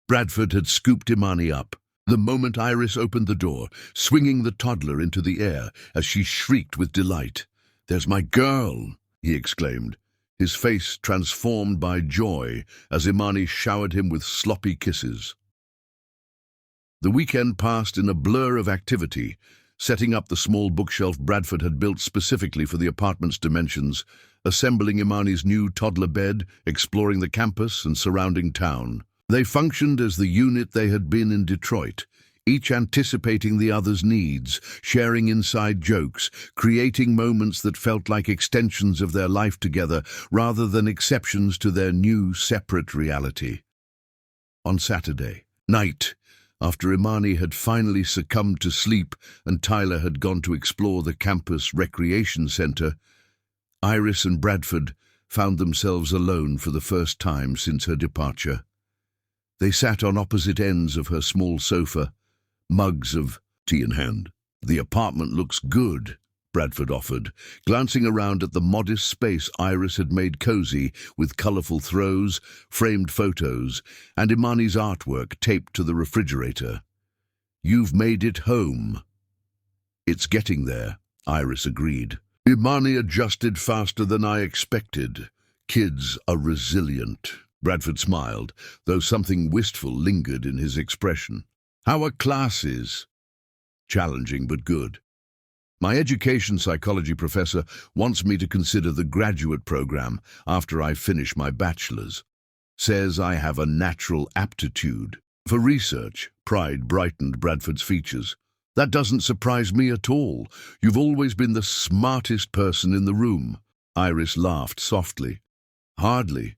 Bradford had scooped Imani up. The moment Iris opened the door, swinging the toddler into the air as she shrieked with delight. "There's my girl," he exclaimed, his face transformed by joy as Imani showered him with sloppy kisses. The weekend passed in a blur of activity, setting up the small bookshelf Bradford had built specifically for the apartment's dimensions, assembling Imani's new toddler bed, exploring the campus and surrounding town. They functioned as the unit they had been in Detroit, each anticipating the other's needs, sharing inside jokes, creating moments that felt like extensions of their life together rather than exceptions to their new separate reality. On Saturday night, after Imani had finally succumbed to sleep and Tyler had gone to explore the campus recreation center, Iris and Bradford found themselves alone for the first time since her departure. They sat on opposite ends of her small sofa, mugs of tea in hand. "The apartment looks good," Bradford offered, glancing around at the modest space Iris had made cozy with colorful throws, framed photos, and Imani's artwork taped to the refrigerator. "You've made it home." "It's getting there," Iris agreed. "Imani adjusted faster than I expected. Kids are resilient." Bradford smiled, though something wistful lingered in his expression. How are classes? Challenging but good. My education psychology professor wants me to consider the graduate program after I finish my bachelor's. Says I have a natural aptitude for research. Pride brightened Bradford's features. That doesn't surprise me at all. You've always been the smartest person in the room. Iris laughed softly. Hardly,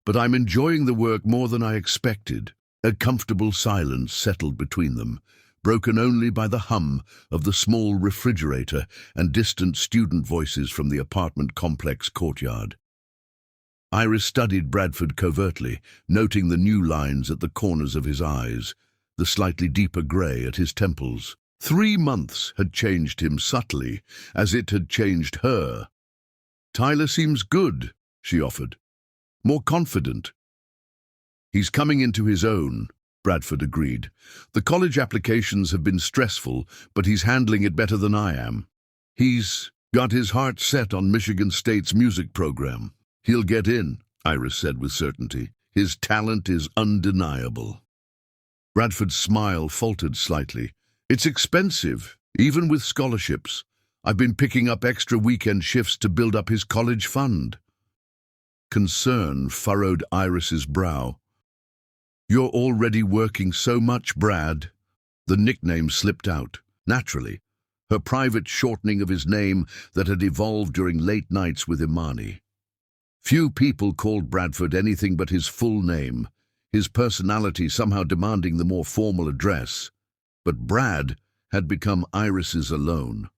but I'm enjoying the work more than I expected. A comfortable silence settled between them, broken only by the hum of the small refrigerator and distant student voices from the apartment complex courtyard. Iris studied Bradford covertly, noting the new lines at the corners of his eyes, the slightly deeper grey at his temples. 3 months had changed him subtly, as it had changed her. Tyler seems good, she offered. More confident. He's coming into his own, Bradford agreed. The college applications have been stressful, but he's handling it better than I am. He's got his heart set on Michigan State's music program. He'll get in, Iris said with certainty. His talent is undeniable. Bradford's smile faltered slightly. It's expensive, even with scholarships. I've been picking up extra weekend shifts to build up his college fund. Concern furrowed Iris's brow. You're already working so much, Brad. The nickname slipped out, naturally, her private shortening of his name that had evolved during late nights with Imani. Few people called Bradford anything but his full name, his personality somehow demanding the more formal address. But Brad had become Iris's alone.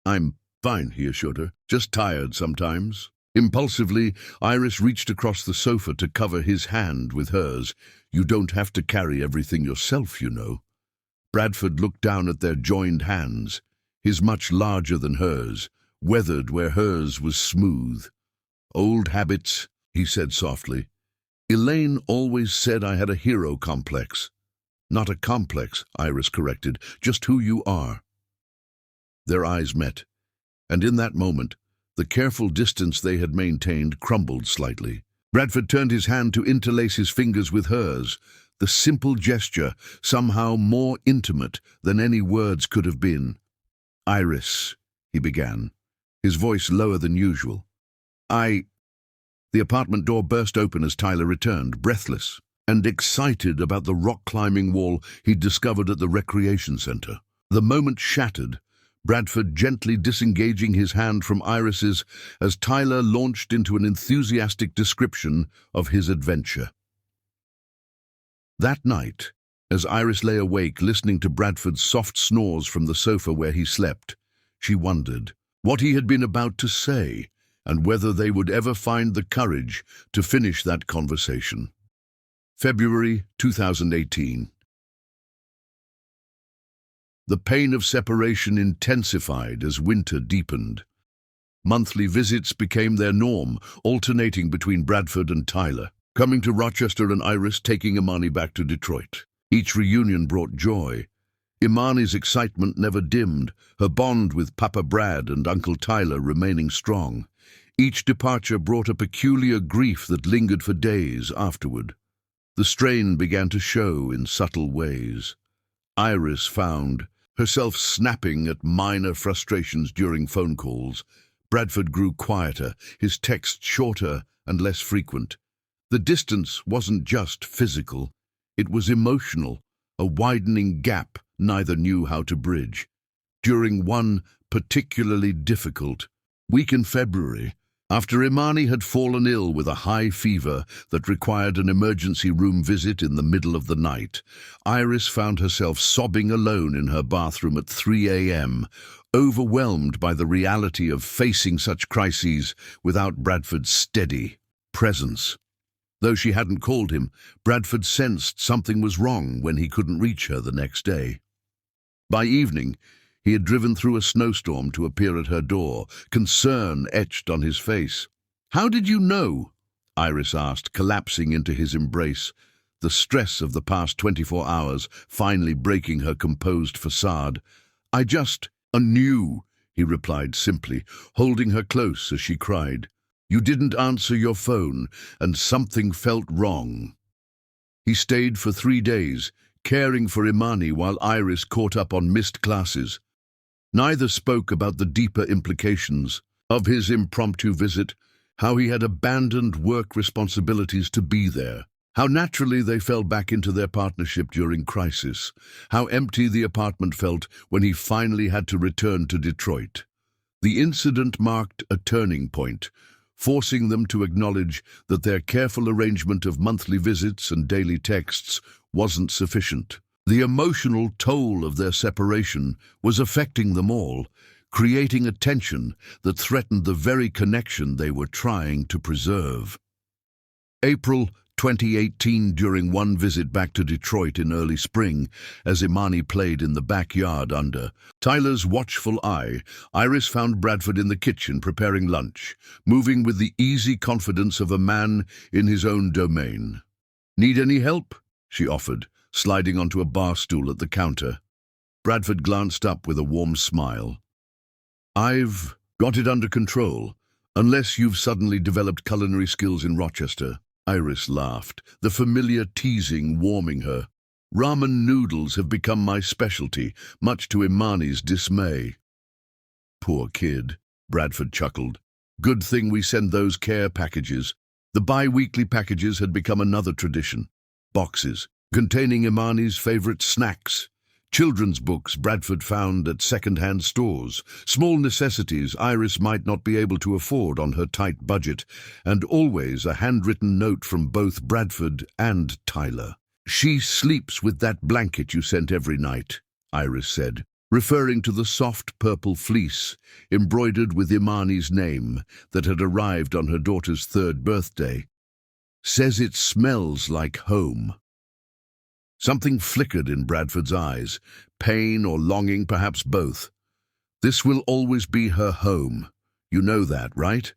I'm fine, he assured her, just tired sometimes. Impulsively, Iris reached across the sofa to cover his hand with hers. You don't have to carry everything yourself, you know. Bradford looked down at their joined hands, his much larger than hers, weathered where hers was smooth. Old habits, he said softly. Elaine always said I had a hero complex. Not a complex, Iris corrected, just who you are. Their eyes met, and in that moment, the careful distance they had maintained crumbled slightly. Bradford turned his hand to interlace his fingers with hers, the simple gesture somehow more intimate than any words could have been. Iris, he began, his voice lower than usual. The apartment door burst open as Tyler returned, breathless and excited about the rock-climbing wall he'd discovered at the recreation center. The moment shattered, Bradford gently disengaging his hand from Iris's as Tyler launched into an enthusiastic description of his adventure. That night, as Iris lay awake listening to Bradford's soft snores from the sofa where he slept, she wondered what he had been about to say and whether they would ever find the courage to finish that conversation. February 2018. The pain of separation intensified as winter deepened. Monthly visits became their norm, alternating between Bradford and Tyler, coming to Rochester and Iris taking Imani back to Detroit. Each reunion brought joy. Imani's excitement never dimmed, her bond with Papa Brad and Uncle Tyler remaining strong. Each departure brought a peculiar grief that lingered for days afterward. The strain began to show in subtle ways. Iris found herself snapping at minor frustrations during phone calls. Bradford grew quieter, his texts shorter and less frequent. The distance wasn't just physical, it was emotional, a widening gap neither knew how to bridge. During one particularly difficult week in February, after Imani had fallen ill with a high fever that required an emergency room visit in the middle of the night, Iris found herself sobbing alone in her bathroom at 3 a.m., overwhelmed by the reality of facing such crises without Bradford's steady presence. Though she hadn't called him, Bradford sensed something was wrong when he couldn't reach her the next day. By evening, he had driven through a snowstorm to appear at her door, concern etched on his face. "How did you know?" Iris asked, collapsing into his embrace, the stress of the past 24 hours finally breaking her composed facade. "I just knew," he replied simply, holding her close as she cried. You didn't answer your phone, and something felt wrong. He stayed for 3 days, caring for Imani while Iris caught up on missed classes. Neither spoke about the deeper implications of his impromptu visit, how he had abandoned work responsibilities to be there, how naturally they fell back into their partnership during crisis, how empty the apartment felt when he finally had to return to Detroit. The incident marked a turning point, forcing them to acknowledge that their careful arrangement of monthly visits and daily texts wasn't sufficient. The emotional toll of their separation was affecting them all, creating a tension that threatened the very connection they were trying to preserve. April 2018, during one visit back to Detroit in early spring, as Imani played in the backyard under Tyler's watchful eye, Iris found Bradford in the kitchen preparing lunch, moving with the easy confidence of a man in his own domain. "Need any help?" she offered, sliding onto a bar stool at the counter. Bradford glanced up with a warm smile. "I've got it under control, unless you've suddenly developed culinary skills in Rochester." Iris laughed, the familiar teasing warming her. "Ramen noodles have become my specialty, much to Imani's dismay." "Poor kid," Bradford chuckled. "Good thing we send those care packages." The bi-weekly packages had become another tradition. Boxes containing Imani's favorite snacks, children's books Bradford found at second-hand stores, small necessities Iris might not be able to afford on her tight budget, and always a handwritten note from both Bradford and Tyler. "She sleeps with that blanket you sent every night," Iris said, referring to the soft purple fleece embroidered with Imani's name that had arrived on her daughter's 3rd birthday. "Says it smells like home." Something flickered in Bradford's eyes, pain or longing, perhaps both. "This will always be her home. You know that, right?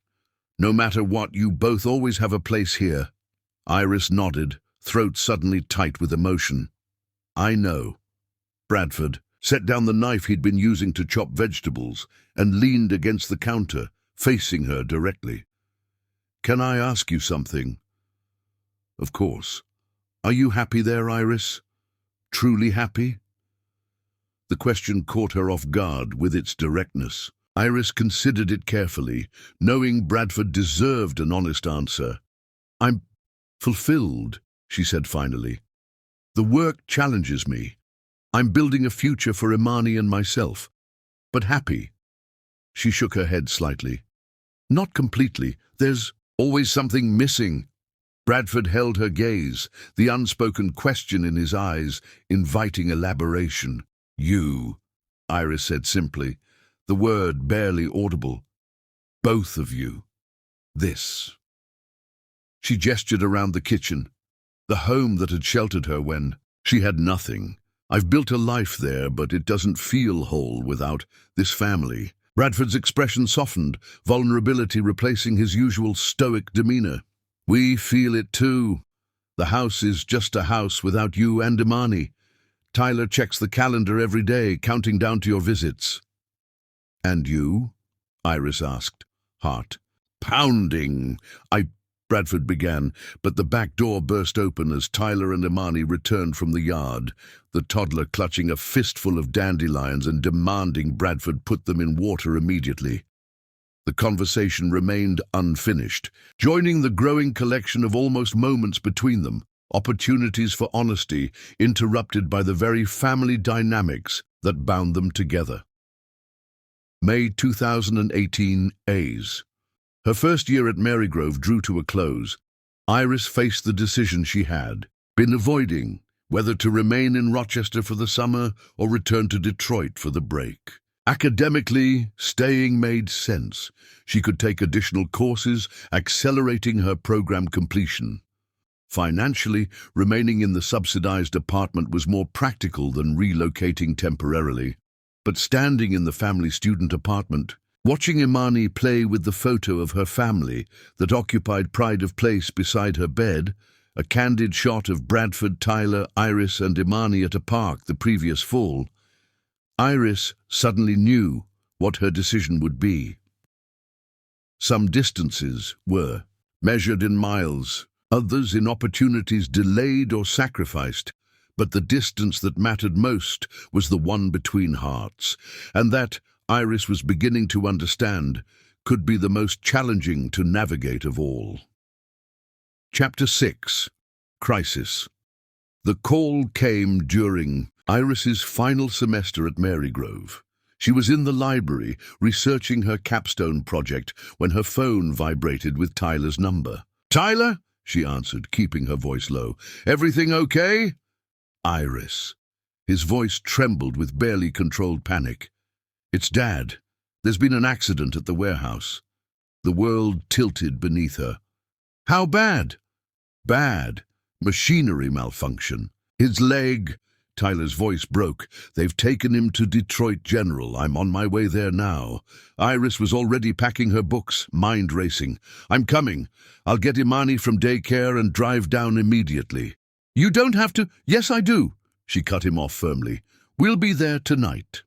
No matter what, you both always have a place here." Iris nodded, throat suddenly tight with emotion. "I know." Bradford set down the knife he'd been using to chop vegetables and leaned against the counter, facing her directly. "Can I ask you something?" "Of course. Are you happy there, Iris? Truly happy?" The question caught her off guard with its directness. Iris considered it carefully, knowing Bradford deserved an honest answer. "I'm fulfilled," she said finally. "The work challenges me. I'm building a future for Imani and myself. But happy." She shook her head slightly. "Not completely. There's always something missing." Bradford held her gaze, the unspoken question in his eyes, inviting elaboration. "You," Iris said simply, the word barely audible. "Both of you. This." She gestured around the kitchen, the home that had sheltered her when she had nothing. "I've built a life there, but it doesn't feel whole without this family." Bradford's expression softened, vulnerability replacing his usual stoic demeanor. "We feel it too. The house is just a house without you and Imani. Tyler checks the calendar every day, counting down to your visits." "And you?" Iris asked, heart pounding. Bradford began, but the back door burst open as Tyler and Imani returned from the yard, the toddler clutching a fistful of dandelions and demanding Bradford put them in water immediately. The conversation remained unfinished, joining the growing collection of almost moments between them, opportunities for honesty interrupted by the very family dynamics that bound them together. May 2018 A's. Her first year at Marygrove drew to a close. Iris faced the decision she had been avoiding, whether to remain in Rochester for the summer or return to Detroit for the break. Academically, staying made sense. She could take additional courses, accelerating her program completion. Financially, remaining in the subsidized apartment was more practical than relocating temporarily. But standing in the family student apartment, watching Imani play with the photo of her family that occupied pride of place beside her bed, a candid shot of Bradford, Tyler, Iris and Imani at a park the previous fall, Iris suddenly knew what her decision would be. Some distances were measured in miles, others in opportunities delayed or sacrificed, but the distance that mattered most was the one between hearts, and that, Iris was beginning to understand, could be the most challenging to navigate of all. Chapter 6. Crisis. The call came during Iris's final semester at Marygrove. She was in the library, researching her capstone project, when her phone vibrated with Tyler's number. "Tyler?" she answered, keeping her voice low. "Everything okay?" "Iris." His voice trembled with barely controlled panic. "It's Dad. There's been an accident at the warehouse." The world tilted beneath her. "How bad?" "Bad. Machinery malfunction. His leg—" Tyler's voice broke. "They've taken him to Detroit General. I'm on my way there now." Iris was already packing her books, mind racing. "I'm coming. I'll get Imani from daycare and drive down immediately." "You don't have to—" "Yes, I do," she cut him off firmly. "We'll be there tonight."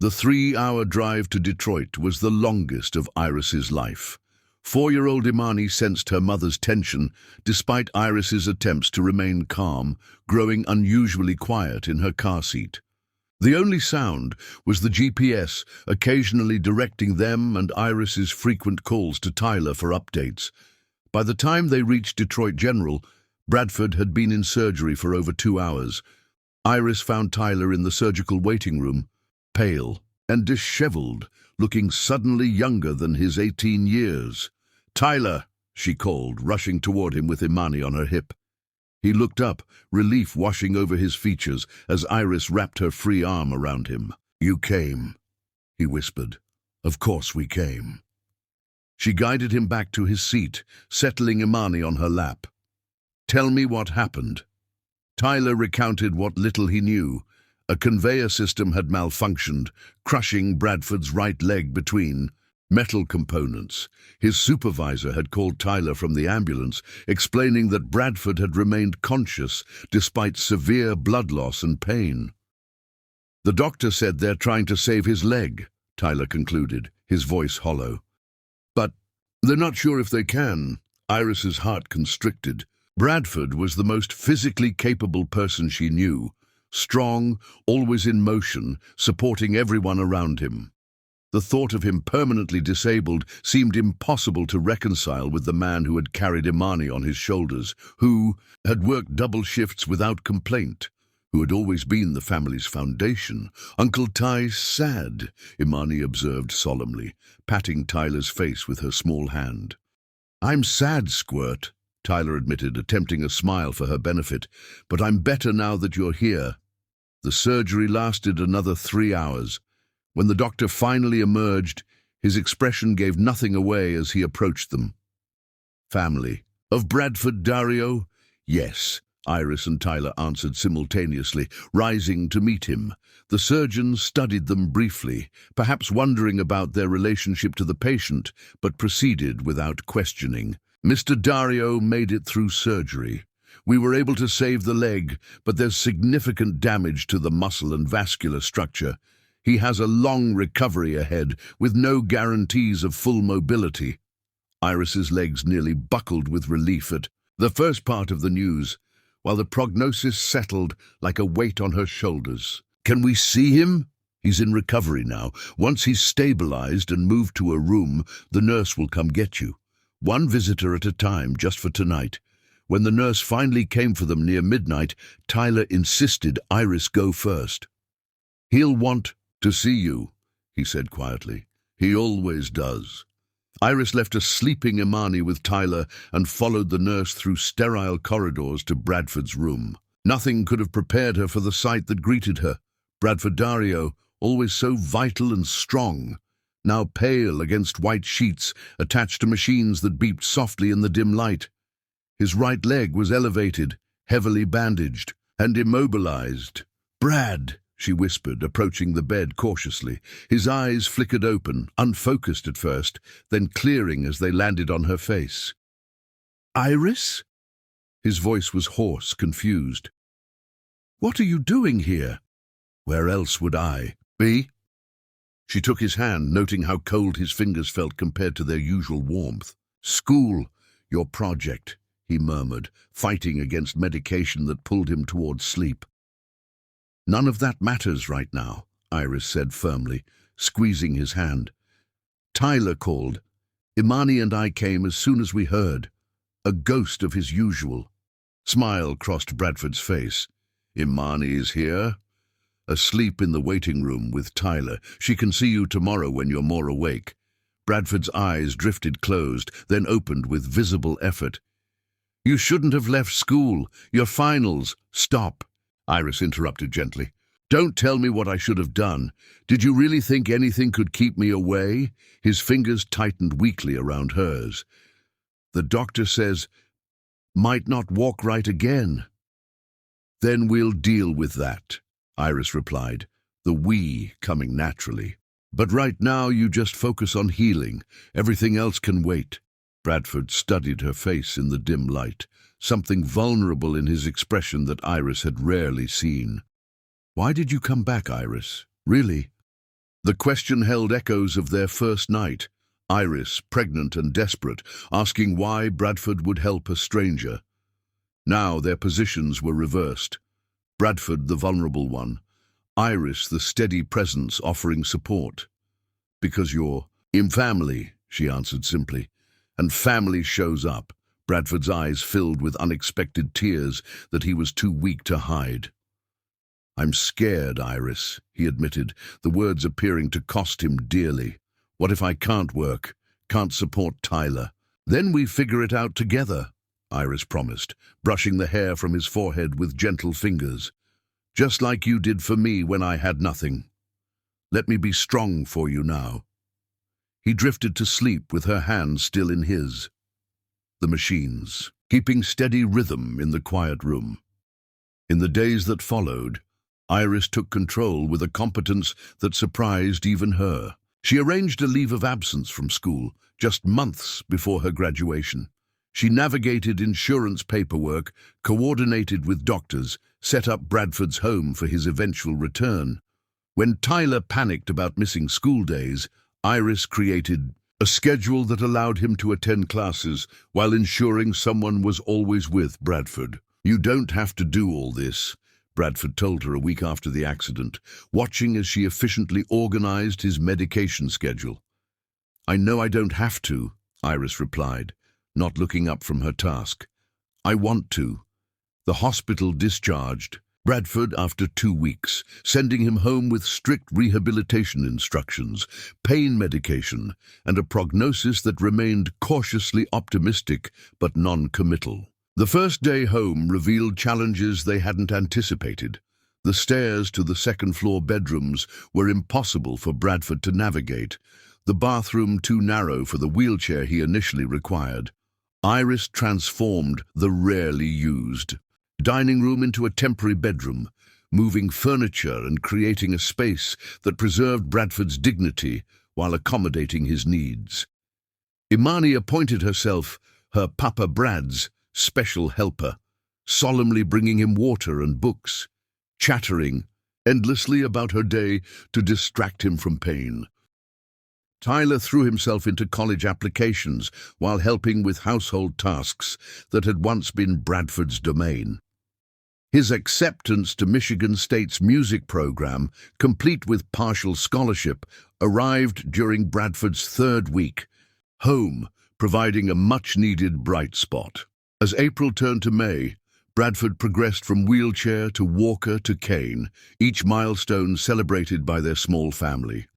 The 3-hour drive to Detroit was the longest of Iris's life. 4-year-old Imani sensed her mother's tension, despite Iris's attempts to remain calm, growing unusually quiet in her car seat. The only sound was the GPS, occasionally directing them and Iris's frequent calls to Tyler for updates. By the time they reached Detroit General, Bradford had been in surgery for over 2 hours. Iris found Tyler in the surgical waiting room, pale and disheveled, looking suddenly younger than his 18 years. "Tyler," she called, rushing toward him with Imani on her hip. He looked up, relief washing over his features as Iris wrapped her free arm around him. "You came," he whispered. "Of course we came." She guided him back to his seat, settling Imani on her lap. "Tell me what happened." Tyler recounted what little he knew. A conveyor system had malfunctioned, crushing Bradford's right leg between metal components. His supervisor had called Tyler from the ambulance, explaining that Bradford had remained conscious despite severe blood loss and pain. "The doctor said they're trying to save his leg," Tyler concluded, his voice hollow. "But they're not sure if they can." Iris's heart constricted. Bradford was the most physically capable person she knew. Strong, always in motion, supporting everyone around him. The thought of him permanently disabled seemed impossible to reconcile with the man who had carried Imani on his shoulders, who had worked double shifts without complaint, who had always been the family's foundation. "Uncle Ty's sad," Imani observed solemnly, patting Tyler's face with her small hand. "I'm sad, Squirt," Tyler admitted, attempting a smile for her benefit, "but I'm better now that you're here." The surgery lasted another 3 hours. When the doctor finally emerged, his expression gave nothing away as he approached them. "Family. Of Bradford Dario?" "Yes," Iris and Tyler answered simultaneously, rising to meet him. The surgeon studied them briefly, perhaps wondering about their relationship to the patient, but proceeded without questioning. "Mr. Dario made it through surgery. We were able to save the leg, but there's significant damage to the muscle and vascular structure. He has a long recovery ahead, with no guarantees of full mobility." Iris's legs nearly buckled with relief at the first part of the news, while the prognosis settled like a weight on her shoulders. "Can we see him?" "He's in recovery now. Once he's stabilized and moved to a room, the nurse will come get you. One visitor at a time, just for tonight." When the nurse finally came for them near midnight, Tyler insisted Iris go first. "He'll want to see you," he said quietly. "He always does." Iris left a sleeping Imani with Tyler and followed the nurse through sterile corridors to Bradford's room. Nothing could have prepared her for the sight that greeted her. Bradford Dario, always so vital and strong, now pale against white sheets attached to machines that beeped softly in the dim light. His right leg was elevated, heavily bandaged, and immobilized. "Brad," she whispered, approaching the bed cautiously. His eyes flickered open, unfocused at first, then clearing as they landed on her face. "Iris?" His voice was hoarse, confused. "What are you doing here?" "Where else would I be?" She took his hand, noting how cold his fingers felt compared to their usual warmth. "School, your project," he murmured, fighting against medication that pulled him towards sleep. "None of that matters right now," Iris said firmly, squeezing his hand. "Tyler called. Imani and I came as soon as we heard. A ghost of his usual." Smile crossed Bradford's face. "Imani is here? Asleep in the waiting room with Tyler. She can see you tomorrow when you're more awake." Bradford's eyes drifted closed, then opened with visible effort. "You shouldn't have left school. Your finals." "Stop," Iris interrupted gently. "Don't tell me what I should have done. Did you really think anything could keep me away?" His fingers tightened weakly around hers. "The doctor says, might not walk right again." "Then we'll deal with that," Iris replied, the "we" coming naturally. "But right now you just focus on healing. Everything else can wait." Bradford studied her face in the dim light, something vulnerable in his expression that Iris had rarely seen. "Why did you come back, Iris? Really?" The question held echoes of their first night. Iris, pregnant and desperate, asking why Bradford would help a stranger. Now their positions were reversed. Bradford, the vulnerable one. Iris, the steady presence offering support. "Because you're in family," she answered simply. "And family shows up." Bradford's eyes filled with unexpected tears that he was too weak to hide. "I'm scared, Iris," he admitted, the words appearing to cost him dearly. "What if I can't work, can't support Tyler?" "Then we figure it out together," Iris promised, brushing the hair from his forehead with gentle fingers. "Just like you did for me when I had nothing. Let me be strong for you now." He drifted to sleep with her hand still in his. The machines, keeping steady rhythm in the quiet room. In the days that followed, Iris took control with a competence that surprised even her. She arranged a leave of absence from school just months before her graduation. She navigated insurance paperwork, coordinated with doctors, set up Bradford's home for his eventual return. When Tyler panicked about missing school days, Iris created a schedule that allowed him to attend classes while ensuring someone was always with Bradford. "You don't have to do all this," Bradford told her a week after the accident, watching as she efficiently organized his medication schedule. "I know I don't have to," Iris replied, not looking up from her task. "I want to." The hospital discharged Bradford after 2 weeks, sending him home with strict rehabilitation instructions, pain medication, and a prognosis that remained cautiously optimistic but non-committal. The first day home revealed challenges they hadn't anticipated. The stairs to the second-floor bedrooms were impossible for Bradford to navigate, the bathroom too narrow for the wheelchair he initially required. Iris transformed the rarely used dining room into a temporary bedroom, moving furniture and creating a space that preserved Bradford's dignity while accommodating his needs. Imani appointed herself her Papa Brad's special helper, solemnly bringing him water and books, chattering endlessly about her day to distract him from pain. Tyler threw himself into college applications while helping with household tasks that had once been Bradford's domain. His acceptance to Michigan State's music program, complete with partial scholarship, arrived during Bradford's 3rd week, home providing a much-needed bright spot. As April turned to May, Bradford progressed from wheelchair to walker to cane, each milestone celebrated by their small family.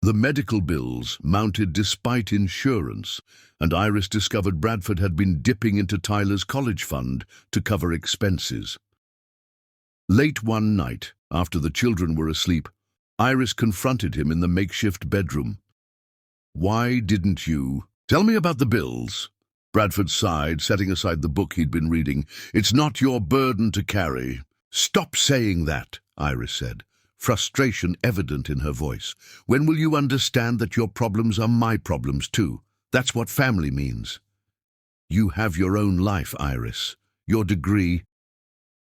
The medical bills mounted despite insurance, and Iris discovered Bradford had been dipping into Tyler's college fund to cover expenses. Late one night, after the children were asleep, Iris confronted him in the makeshift bedroom. "Why didn't you tell me about the bills?" Bradford sighed, setting aside the book he'd been reading. "It's not your burden to carry." "Stop saying that," Iris said, frustration evident in her voice. "When will you understand that your problems are my problems too? That's what family means." "You have your own life, Iris. Your degree.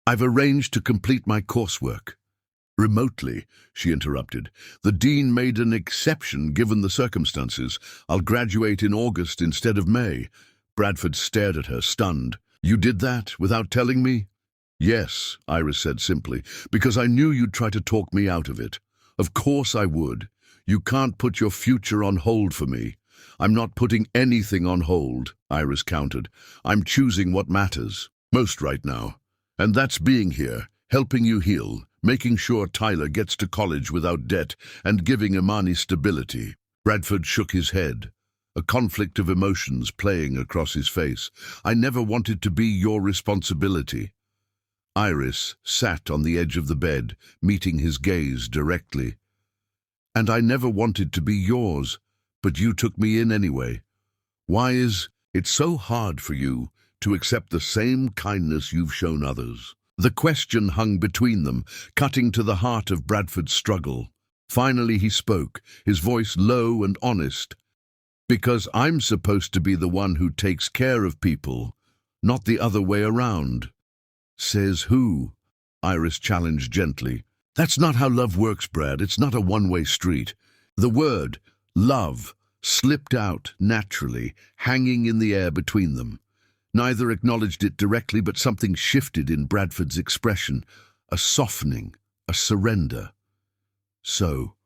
I've arranged to complete my coursework." Remotely, she interrupted. The dean made an exception given the circumstances. I'll graduate in August instead of May. Bradford stared at her, stunned. You did that without telling me? Yes, Iris said simply, because I knew you'd try to talk me out of it. Of course I would. You can't put your future on hold for me. I'm not putting anything on hold, Iris countered. I'm choosing what matters, most right now. And that's being here, helping you heal, making sure Tyler gets to college without debt, and giving Imani stability. Bradford shook his head, a conflict of emotions playing across his face. I never wanted to be your responsibility. Iris sat on the edge of the bed, meeting his gaze directly. And I never wanted to be yours, but you took me in anyway. Why is it so hard for you to accept the same kindness you've shown others? The question hung between them, cutting to the heart of Bradford's struggle. Finally he spoke, his voice low and honest. Because I'm supposed to be the one who takes care of people, not the other way around. Says who? Iris challenged gently. That's not how love works, Brad. It's not a one-way street. The word, love, slipped out naturally, hanging in the air between them. Neither acknowledged it directly, but something shifted in Bradford's expression, a softening, a surrender. So,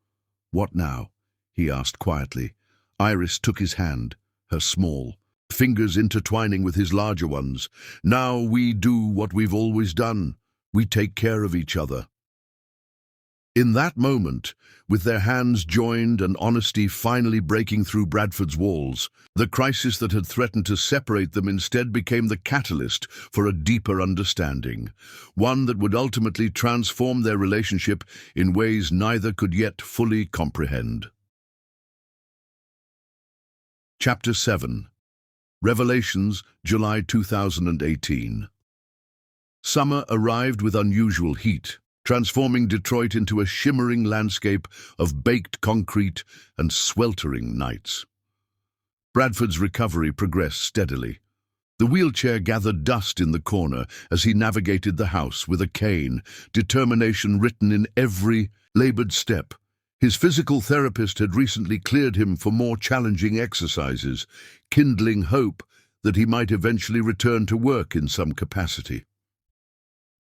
what now? He asked quietly. Iris took his hand, her small, fingers intertwining with his larger ones. Now we do what we've always done. We take care of each other. In that moment, with their hands joined and honesty finally breaking through Bradford's walls, the crisis that had threatened to separate them instead became the catalyst for a deeper understanding, one that would ultimately transform their relationship in ways neither could yet fully comprehend. Chapter 7. Revelations, July 2018. Summer arrived with unusual heat, transforming Detroit into a shimmering landscape of baked concrete and sweltering nights. Bradford's recovery progressed steadily. The wheelchair gathered dust in the corner as he navigated the house with a cane, determination written in every labored step. His physical therapist had recently cleared him for more challenging exercises, kindling hope that he might eventually return to work in some capacity.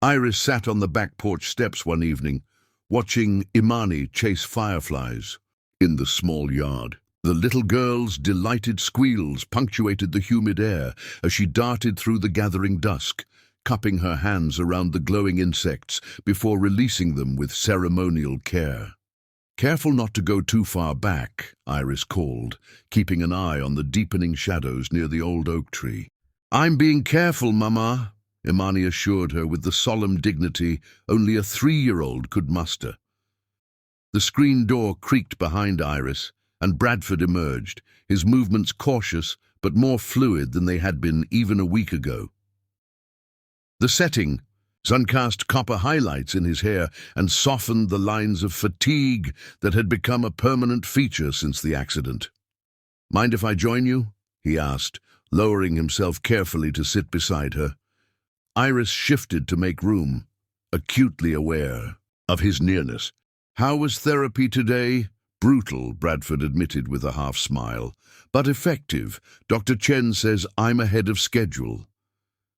Iris sat on the back porch steps one evening, watching Imani chase fireflies in the small yard. The little girl's delighted squeals punctuated the humid air as she darted through the gathering dusk, cupping her hands around the glowing insects before releasing them with ceremonial care. Careful not to go too far back, Iris called, keeping an eye on the deepening shadows near the old oak tree. I'm being careful, Mama, Imani assured her with the solemn dignity only a 3-year-old could muster. The screen door creaked behind Iris, and Bradford emerged, his movements cautious but more fluid than they had been even a week ago. The setting, sun-cast copper highlights in his hair, and softened the lines of fatigue that had become a permanent feature since the accident. Mind if I join you? He asked, lowering himself carefully to sit beside her. Iris shifted to make room, acutely aware of his nearness. How was therapy today? Brutal, Bradford admitted with a half-smile. But effective. Dr. Chen says I'm ahead of schedule.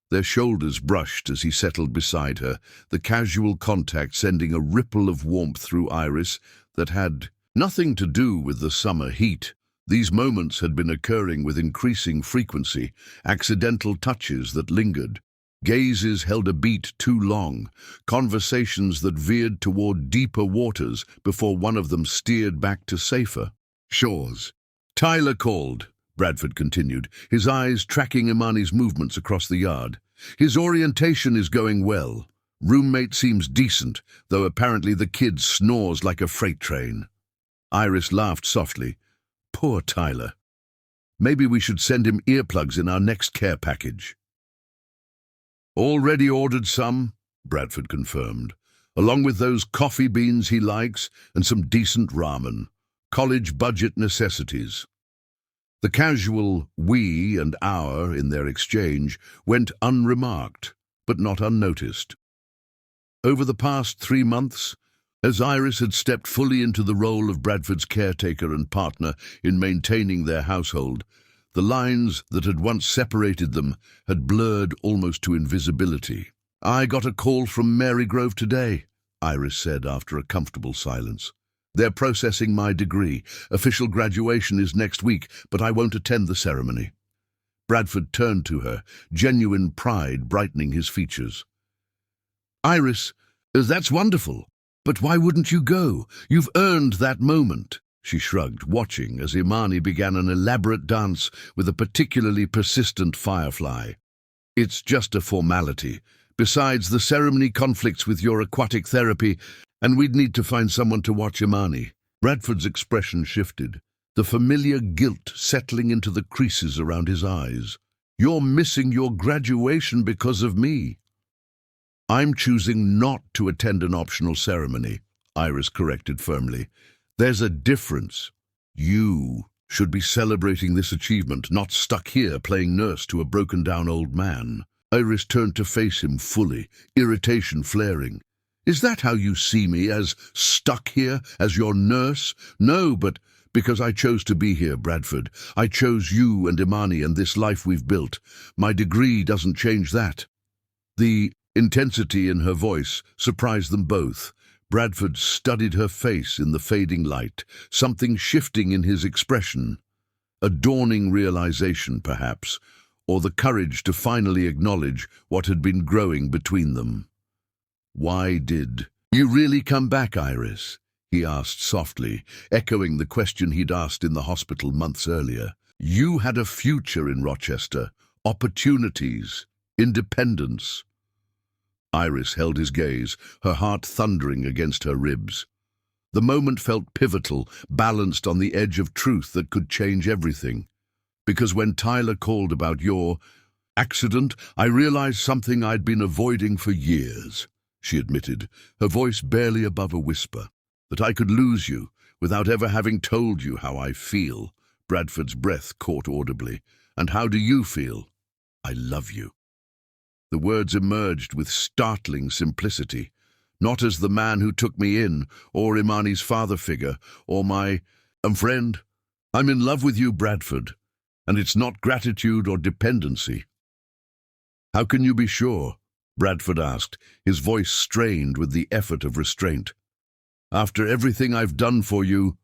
Their shoulders brushed as he settled beside her, the casual contact sending a ripple of warmth through Iris that had nothing to do with the summer heat. These moments had been occurring with increasing frequency, accidental touches that lingered. Gazes held a beat too long, conversations that veered toward deeper waters before one of them steered back to safer shores. Tyler called, Bradford continued, his eyes tracking Imani's movements across the yard. His orientation is going well. Roommate seems decent, though apparently the kid snores like a freight train. Iris laughed softly. Poor Tyler. Maybe we should send him earplugs in our next care package. Already ordered some, Bradford confirmed, along with those coffee beans he likes and some decent ramen, college budget necessities. The casual we and our in their exchange went unremarked, but not unnoticed. Over the past 3 months, As Iris had stepped fully into the role of Bradford's caretaker and partner in maintaining their household, the lines that had once separated them had blurred almost to invisibility. "I got a call from Marygrove today," Iris said after a comfortable silence. "They're processing my degree. Official graduation is next week, but I won't attend the ceremony." Bradford turned to her, genuine pride brightening his features. "Iris, that's wonderful. But why wouldn't you go? You've earned that moment." She shrugged, watching as Imani began an elaborate dance with a particularly persistent firefly. "It's just a formality. Besides, the ceremony conflicts with your aquatic therapy, and we'd need to find someone to watch Imani." Bradford's expression shifted, the familiar guilt settling into the creases around his eyes. "You're missing your graduation because of me." "I'm choosing not to attend an optional ceremony," Iris corrected firmly. "There's a difference. You should be celebrating this achievement, not stuck here playing nurse to a broken-down old man." Iris turned to face him fully, irritation flaring. "Is that how you see me, as stuck here, as your nurse?" "No, but because I chose to be here, Bradford. I chose you and Imani and this life we've built. My degree doesn't change that." The intensity in her voice surprised them both. Bradford studied her face in the fading light, something shifting in his expression. A dawning realization, perhaps, or the courage to finally acknowledge what had been growing between them. "Why did you really come back, Iris?" he asked softly, echoing the question he'd asked in the hospital months earlier. "You had a future in Rochester, opportunities, independence." Iris held his gaze, her heart thundering against her ribs. The moment felt pivotal, balanced on the edge of truth that could change everything. "Because when Tyler called about your accident, I realized something I'd been avoiding for years," she admitted, her voice barely above a whisper. "That I could lose you without ever having told you how I feel." Bradford's breath caught audibly. "And how do you feel?" "I love you." The words emerged with startling simplicity, not as the man who took me in, or Imani's father figure, or my friend. "I'm in love with you, Bradford, and it's not gratitude or dependency." "How can you be sure?" Bradford asked, his voice strained with the effort of restraint. "After everything I've done for you,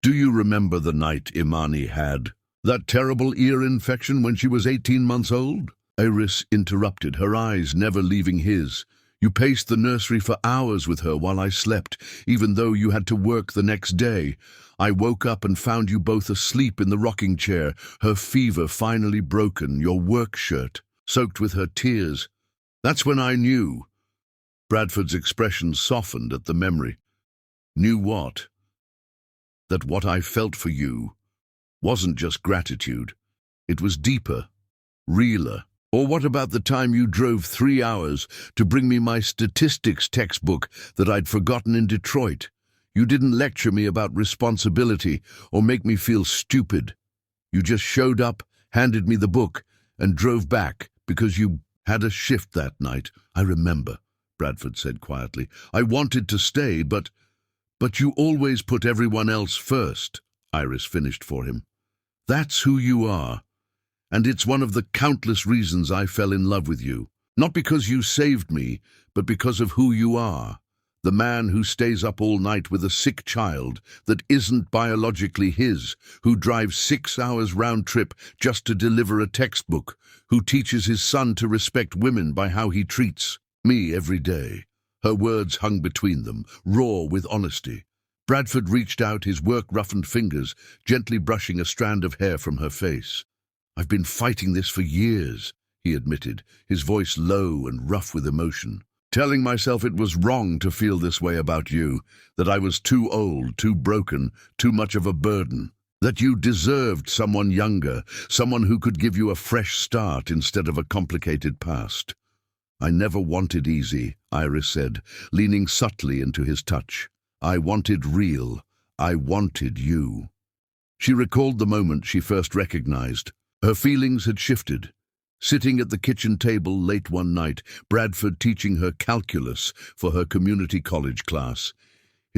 do you remember the night Imani had that terrible ear infection when she was 18 months old?" Iris interrupted, her eyes never leaving his. "You paced the nursery for hours with her while I slept, even though you had to work the next day. I woke up and found you both asleep in the rocking chair, her fever finally broken, your work shirt soaked with her tears. That's when I knew." Bradford's expression softened at the memory. "Knew what?" "That what I felt for you wasn't just gratitude. It was deeper, realer." "Or what about the time you drove 3 hours to bring me my statistics textbook that I'd forgotten in Detroit? You didn't lecture me about responsibility or make me feel stupid. You just showed up, handed me the book, and drove back because you had a shift that night." "I remember," Bradford said quietly. "I wanted to stay, but you always put everyone else first," Iris finished for him. "That's who you are. And it's one of the countless reasons I fell in love with you. Not because you saved me, but because of who you are. The man who stays up all night with a sick child that isn't biologically his, who drives 6 hours round trip just to deliver a textbook, who teaches his son to respect women by how he treats me every day." Her words hung between them, raw with honesty. Bradford reached out, his work-roughened fingers gently brushing a strand of hair from her face. "I've been fighting this for years," he admitted, his voice low and rough with emotion. "Telling myself it was wrong to feel this way about you, that I was too old, too broken, too much of a burden, that you deserved someone younger, someone who could give you a fresh start instead of a complicated past." "I never wanted easy," Iris said, leaning subtly into his touch. "I wanted real. I wanted you." She recalled the moment she first recognized. Her feelings had shifted. Sitting at the kitchen table late one night, Bradford teaching her calculus for her community college class.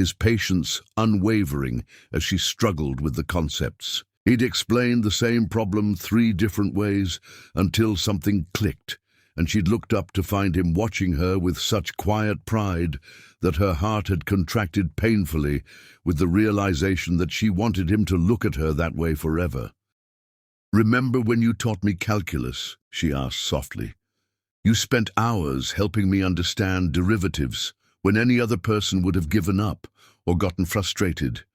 his patience unwavering as she struggled with the concepts. He'd explained the same problem 3 different ways until something clicked, and she'd looked up to find him watching her with such quiet pride that her heart had contracted painfully with the realization that she wanted him to look at her that way forever. "Remember when you taught me calculus?" she asked softly. "You spent hours helping me understand derivatives when any other person would have given up or gotten frustrated.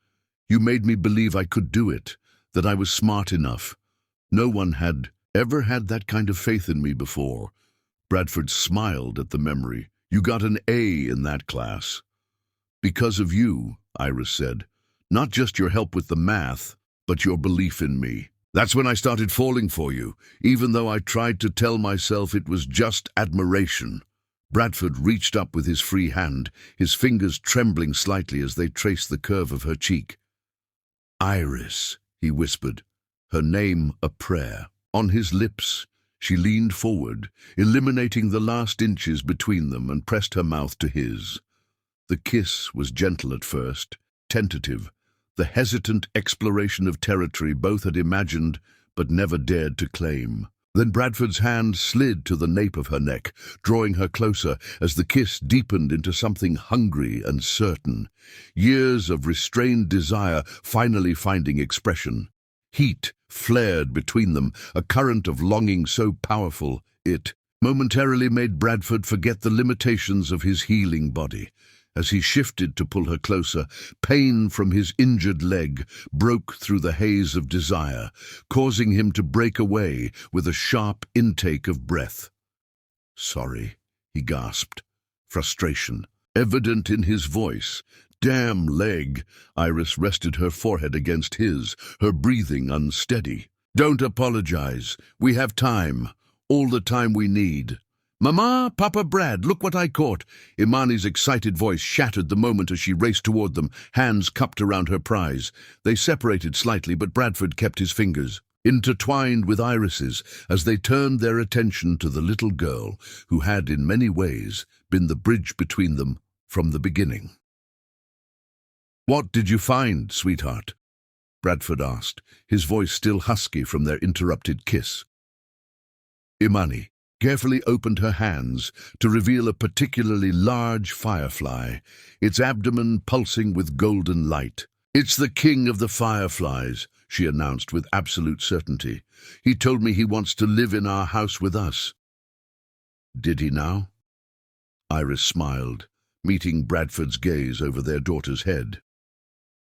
You made me believe I could do it, that I was smart enough. No one had ever had that kind of faith in me before." Bradford smiled at the memory. "You got an A in that class." "Because of you," Iris said. "Not just your help with the math, but your belief in me. That's when I started falling for you, even though I tried to tell myself it was just admiration." Bradford reached up with his free hand, his fingers trembling slightly as they traced the curve of her cheek. "Iris," he whispered, her name a prayer. On his lips, she leaned forward, eliminating the last inches between them, and pressed her mouth to his. The kiss was gentle at first, tentative, the hesitant exploration of territory both had imagined but never dared to claim. Then Bradford's hand slid to the nape of her neck, drawing her closer as the kiss deepened into something hungry and certain. Years of restrained desire finally finding expression. Heat flared between them, a current of longing so powerful it momentarily made Bradford forget the limitations of his healing body. As he shifted to pull her closer, pain from his injured leg broke through the haze of desire, causing him to break away with a sharp intake of breath. "Sorry," he gasped, frustration evident in his voice. "Damn leg." Iris rested her forehead against his, her breathing unsteady. "Don't apologize. We have time. All the time we need." "Mama, Papa, Brad, look what I caught." Imani's excited voice shattered the moment as she raced toward them, hands cupped around her prize. They separated slightly, but Bradford kept his fingers intertwined with Iris's as they turned their attention to the little girl who had, in many ways, been the bridge between them from the beginning. "What did you find, sweetheart?" Bradford asked, his voice still husky from their interrupted kiss. Imani carefully opened her hands to reveal a particularly large firefly, its abdomen pulsing with golden light. "It's the king of the fireflies," she announced with absolute certainty. "He told me he wants to live in our house with us." "Did he now?" Iris smiled, meeting Bradford's gaze over their daughter's head.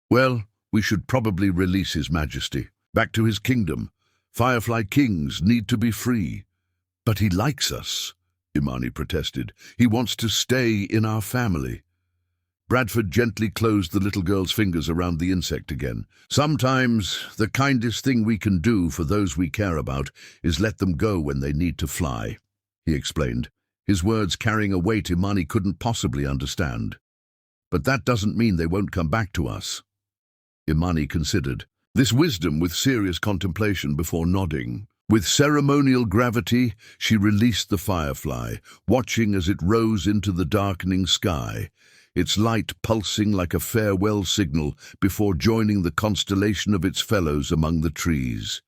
"Well, we should probably release His Majesty. Back to his kingdom. Firefly kings need to be free." "But he likes us," Imani protested. "He wants to stay in our family." Bradford gently closed the little girl's fingers around the insect again. "Sometimes the kindest thing we can do for those we care about is let them go when they need to fly," he explained, his words carrying a weight Imani couldn't possibly understand. "But that doesn't mean they won't come back to us." Imani considered this wisdom with serious contemplation before nodding. With ceremonial gravity, she released the firefly, watching as it rose into the darkening sky, its light pulsing like a farewell signal before joining the constellation of its fellows among the trees.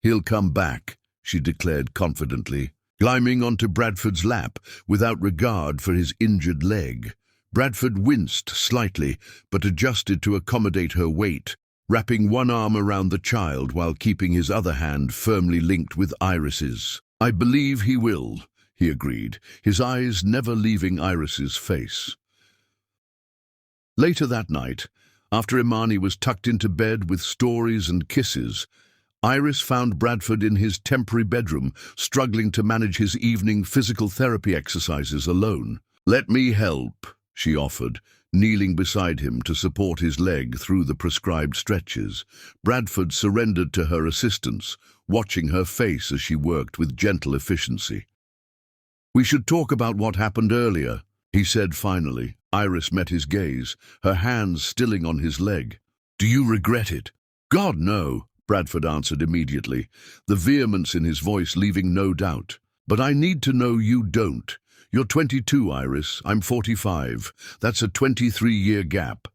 "He'll come back," she declared confidently, climbing onto Bradford's lap without regard for his injured leg. Bradford winced slightly, but adjusted to accommodate her weight, wrapping one arm around the child while keeping his other hand firmly linked with Iris's. "I believe he will," he agreed, his eyes never leaving Iris's face. Later that night, after Imani was tucked into bed with stories and kisses, Iris found Bradford in his temporary bedroom, struggling to manage his evening physical therapy exercises alone. "Let me help," she offered, kneeling beside him to support his leg through the prescribed stretches. Bradford surrendered to her assistance, watching her face as she worked with gentle efficiency. "We should talk about what happened earlier," he said finally. Iris met his gaze, her hands stilling on his leg. "Do you regret it?" "God, no," Bradford answered immediately, the vehemence in his voice leaving no doubt. "But I need to know you don't. You're 22, Iris. I'm 45. That's a 23-year gap.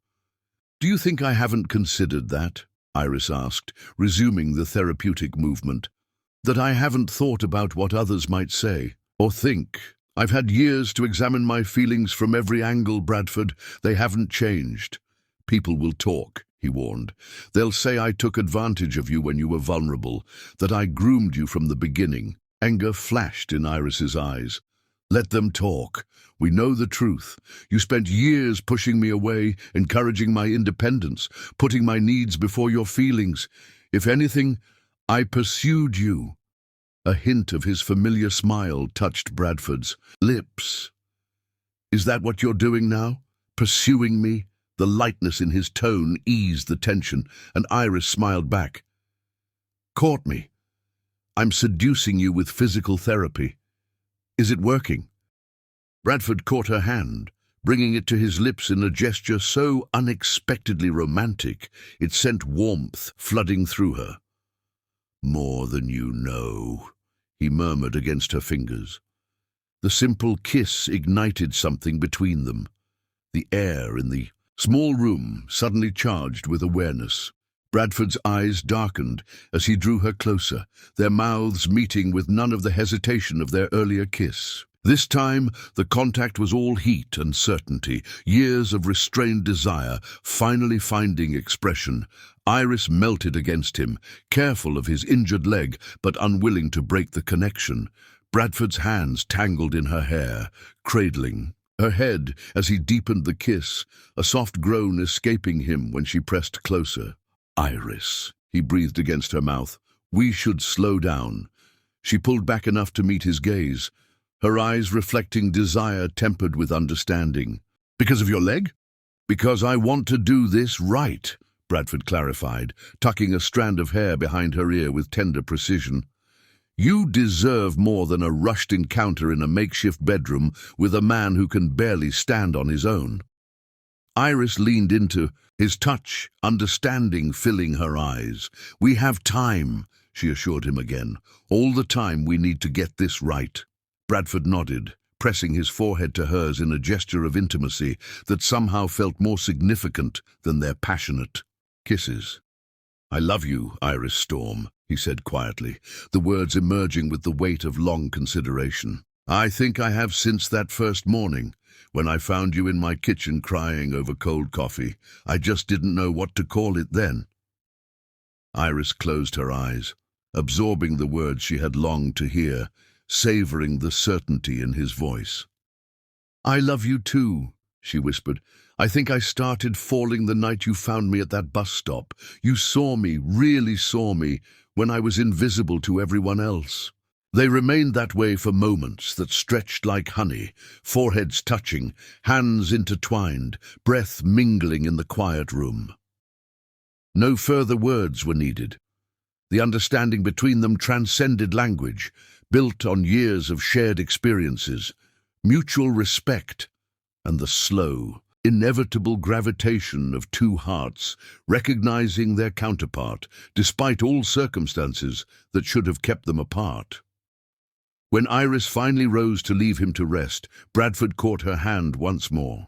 Do you think I haven't considered that? Iris asked, resuming the therapeutic movement. That I haven't thought about what others might say or think. I've had years to examine my feelings from every angle, Bradford. They haven't changed. People will talk, he warned. They'll say I took advantage of you when you were vulnerable, that I groomed you from the beginning. Anger flashed in Iris's eyes. Let them talk. We know the truth. You spent years pushing me away, encouraging my independence, putting my needs before your feelings. If anything, I pursued you. A hint of his familiar smile touched Bradford's lips. Is that what you're doing now? Pursuing me? The lightness in his tone eased the tension, and Iris smiled back. Caught me. I'm seducing you with physical therapy. Is it working? Bradford caught her hand, bringing it to his lips in a gesture so unexpectedly romantic it sent warmth flooding through her. More than you know, he murmured against her fingers. The simple kiss ignited something between them. The air in the small room suddenly charged with awareness. Bradford's eyes darkened as he drew her closer, their mouths meeting with none of the hesitation of their earlier kiss. This time, the contact was all heat and certainty, years of restrained desire finally finding expression. Iris melted against him, careful of his injured leg but unwilling to break the connection. Bradford's hands tangled in her hair, cradling her head as he deepened the kiss, a soft groan escaping him when she pressed closer. Iris, he breathed against her mouth. We should slow down. She pulled back enough to meet his gaze, her eyes reflecting desire tempered with understanding. Because of your leg? Because I want to do this right, Bradford clarified, tucking a strand of hair behind her ear with tender precision. You deserve more than a rushed encounter in a makeshift bedroom with a man who can barely stand on his own. Iris leaned into his touch, understanding filling her eyes. We have time, she assured him again. All the time we need to get this right. Bradford nodded, pressing his forehead to hers in a gesture of intimacy that somehow felt more significant than their passionate kisses. I love you, Iris Storm, he said quietly, the words emerging with the weight of long consideration. I think I have since that first morning, when I found you in my kitchen crying over cold coffee. I just didn't know what to call it then. Iris closed her eyes, absorbing the words she had longed to hear, savoring the certainty in his voice. I love you too, she whispered. I think I started falling the night you found me at that bus stop. You saw me, really saw me, when I was invisible to everyone else. They remained that way for moments that stretched like honey, foreheads touching, hands intertwined, breath mingling in the quiet room. No further words were needed. The understanding between them transcended language, built on years of shared experiences, mutual respect, and the slow, inevitable gravitation of two hearts, recognizing their counterpart, despite all circumstances that should have kept them apart. When Iris finally rose to leave him to rest, Bradford caught her hand once more.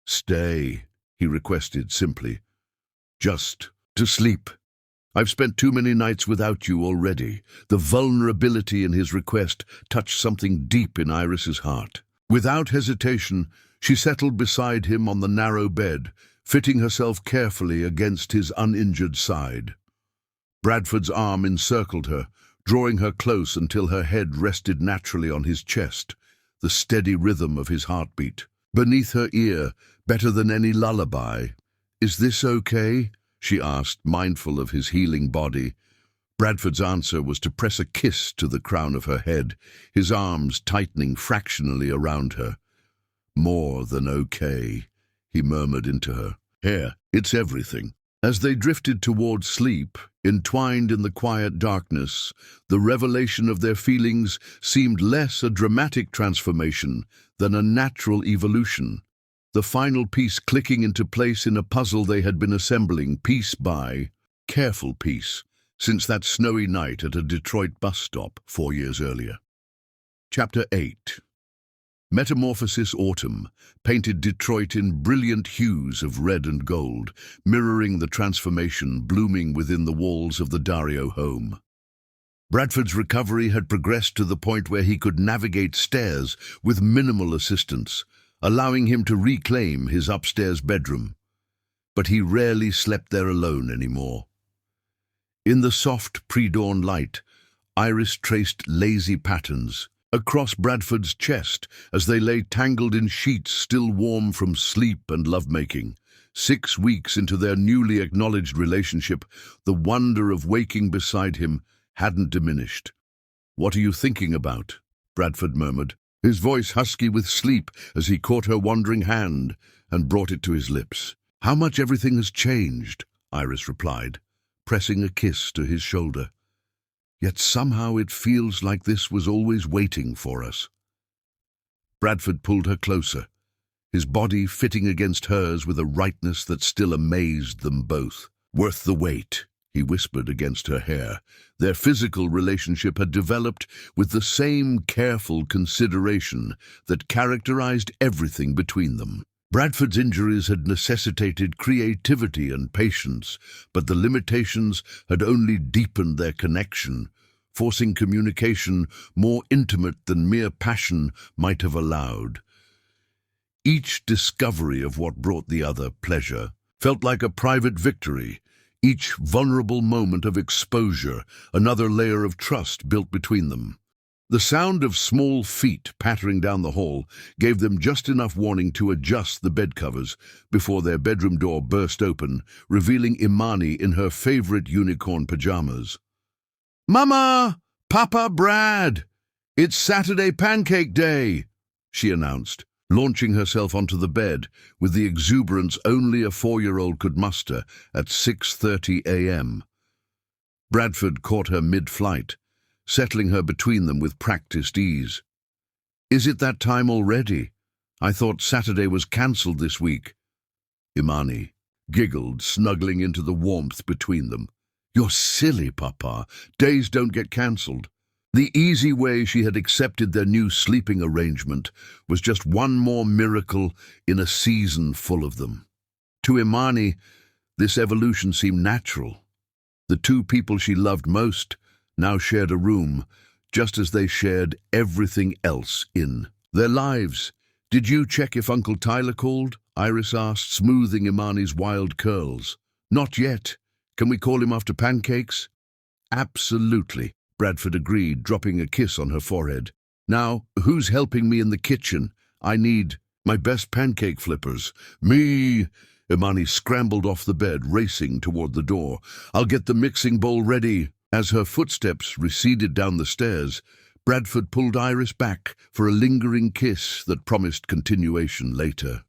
Stay, he requested simply. Just to sleep. I've spent too many nights without you already. The vulnerability in his request touched something deep in Iris's heart. Without hesitation, she settled beside him on the narrow bed, fitting herself carefully against his uninjured side. Bradford's arm encircled her, drawing her close until her head rested naturally on his chest, the steady rhythm of his heartbeat. Beneath her ear, better than any lullaby. Is this okay? She asked, mindful of his healing body. Bradford's answer was to press a kiss to the crown of her head, his arms tightening fractionally around her. More than okay, he murmured into her. Here, it's everything. As they drifted toward sleep, entwined in the quiet darkness, the revelation of their feelings seemed less a dramatic transformation than a natural evolution. The final piece clicking into place in a puzzle they had been assembling piece by careful piece since that snowy night at a Detroit bus stop 4 years earlier. Chapter 8. Metamorphosis Autumn painted Detroit in brilliant hues of red and gold, mirroring the transformation blooming within the walls of the Dario home. Bradford's recovery had progressed to the point where he could navigate stairs with minimal assistance, allowing him to reclaim his upstairs bedroom. But he rarely slept there alone anymore. In the soft pre-dawn light, Iris traced lazy patterns across Bradford's chest as they lay tangled in sheets still warm from sleep and lovemaking. 6 weeks into their newly acknowledged relationship, the wonder of waking beside him hadn't diminished. "What are you thinking about?" Bradford murmured, his voice husky with sleep as he caught her wandering hand and brought it to his lips. "How much everything has changed," Iris replied, pressing a kiss to his shoulder. "Yet somehow it feels like this was always waiting for us." Bradford pulled her closer, his body fitting against hers with a rightness that still amazed them both. "Worth the wait," he whispered against her hair. Their physical relationship had developed with the same careful consideration that characterized everything between them. Bradford's injuries had necessitated creativity and patience, but the limitations had only deepened their connection, forcing communication more intimate than mere passion might have allowed. Each discovery of what brought the other pleasure felt like a private victory, each vulnerable moment of exposure, another layer of trust built between them. The sound of small feet pattering down the hall gave them just enough warning to adjust the bed covers before their bedroom door burst open, revealing Imani in her favorite unicorn pajamas. "Mama! Papa, Brad! It's Saturday Pancake Day!" she announced, launching herself onto the bed with the exuberance only a 4-year-old could muster at 6:30 a.m. Bradford caught her mid-flight, settling her between them with practiced ease. "Is it that time already? I thought Saturday was cancelled this week." Imani giggled, snuggling into the warmth between them. "You're silly, Papa. Days don't get cancelled." The easy way she had accepted their new sleeping arrangement was just one more miracle in a season full of them. To Imani, this evolution seemed natural. The two people she loved most now shared a room, just as they shared everything else in their lives. "Did you check if Uncle Tyler called?" Iris asked, smoothing Imani's wild curls. "Not yet. Can we call him after pancakes?" "Absolutely," Bradford agreed, dropping a kiss on her forehead. "Now, who's helping me in the kitchen? I need my best pancake flippers." "Me!" Imani scrambled off the bed, racing toward the door. "I'll get the mixing bowl ready." As her footsteps receded down the stairs, Bradford pulled Iris back for a lingering kiss that promised continuation later.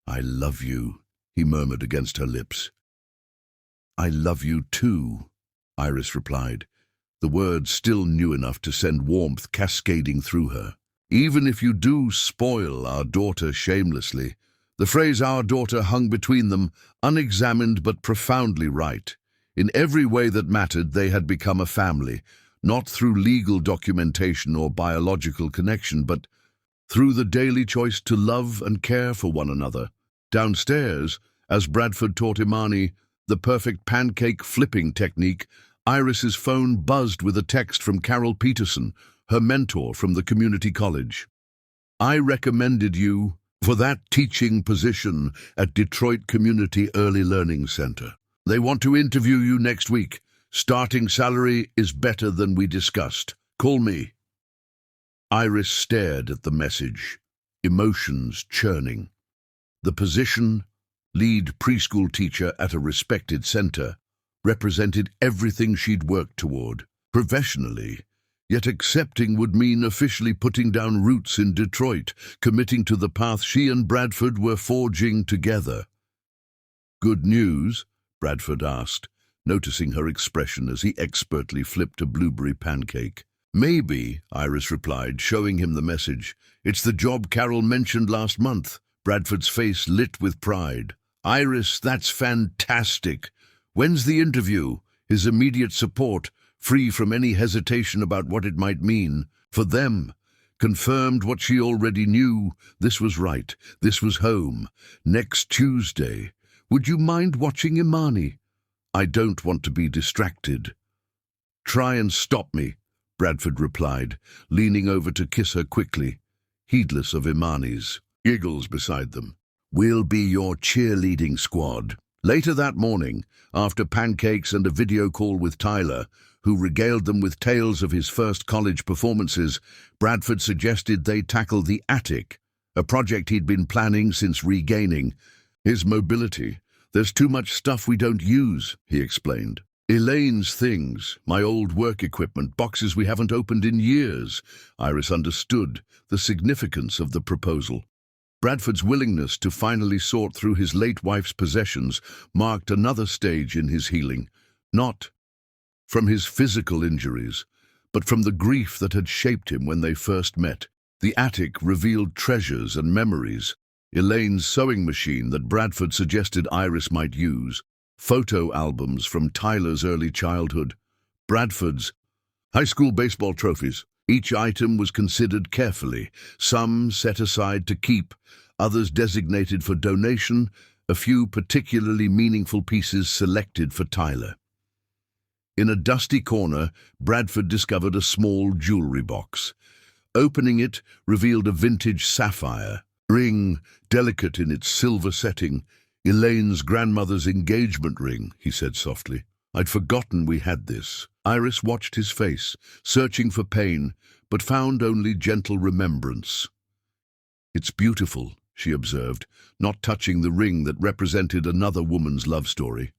"I love you," he murmured against her lips. "I love you too," Iris replied, the words still new enough to send warmth cascading through her. "Even if you do spoil our daughter shamelessly." The phrase "our daughter" hung between them, unexamined but profoundly right. In every way that mattered, they had become a family, not through legal documentation or biological connection, but through the daily choice to love and care for one another. Downstairs, as Bradford taught Imani the perfect pancake flipping technique, Iris's phone buzzed with a text from Carol Peterson, her mentor from the community college. "I recommended you for that teaching position at Detroit Community Early Learning Center. They want to interview you next week. Starting salary is better than we discussed. Call me." Iris stared at the message, emotions churning. The position, lead preschool teacher at a respected center, represented everything she'd worked toward, professionally. Yet accepting would mean officially putting down roots in Detroit, committing to the path she and Bradford were forging together. "Good news?" Bradford asked, noticing her expression as he expertly flipped a blueberry pancake. "Maybe," Iris replied, showing him the message. "It's the job Carol mentioned last month." Bradford's face lit with pride. "Iris, that's fantastic. When's the interview?" His immediate support, free from any hesitation about what it might mean. For them, confirmed what she already knew. This was right. This was home. Next Tuesday. Would you mind watching Imani? I don't want to be distracted. Try and stop me, Bradford replied, leaning over to kiss her quickly, heedless of Imani's giggles beside them. We'll be your cheerleading squad. Later that morning, after pancakes and a video call with Tyler, who regaled them with tales of his first college performances, Bradford suggested they tackle the attic, a project he'd been planning since regaining his mobility. There's too much stuff we don't use, he explained. Elaine's things, my old work equipment, boxes we haven't opened in years. Iris understood the significance of the proposal. Bradford's willingness to finally sort through his late wife's possessions marked another stage in his healing, not from his physical injuries, but from the grief that had shaped him when they first met. The attic revealed treasures and memories. Elaine's sewing machine that Bradford suggested Iris might use, photo albums from Tyler's early childhood, Bradford's high school baseball trophies. Each item was considered carefully, some set aside to keep, others designated for donation, a few particularly meaningful pieces selected for Tyler. In a dusty corner, Bradford discovered a small jewelry box. Opening it revealed a vintage sapphire ring, delicate in its silver setting. Elaine's grandmother's engagement ring, he said softly. I'd forgotten we had this. Iris watched his face, searching for pain, but found only gentle remembrance. It's beautiful, she observed, not touching the ring that represented another woman's love story.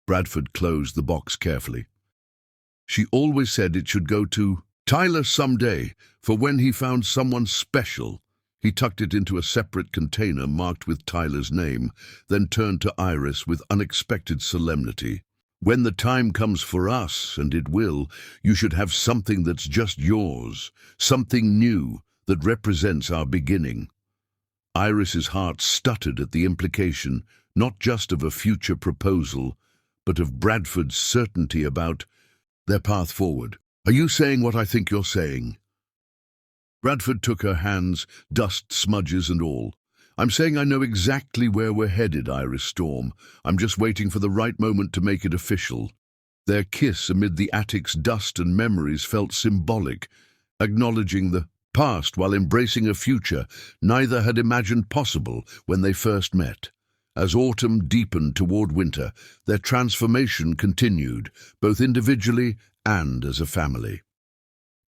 Bradford closed the box carefully. She always said it should go to Tyler someday, for when he found someone special. He tucked it into a separate container marked with Tyler's name, then turned to Iris with unexpected solemnity. When the time comes for us, and it will, you should have something that's just yours, something new that represents our beginning. Iris's heart stuttered at the implication, not just of a future proposal, but of Bradford's certainty about their path forward. Are you saying what I think you're saying? Bradford took her hands, dust smudges and all. I'm saying I know exactly where we're headed, Iris Storm. I'm just waiting for the right moment to make it official. Their kiss amid the attic's dust and memories felt symbolic, acknowledging the past while embracing a future neither had imagined possible when they first met. As autumn deepened toward winter, their transformation continued, both individually and as a family.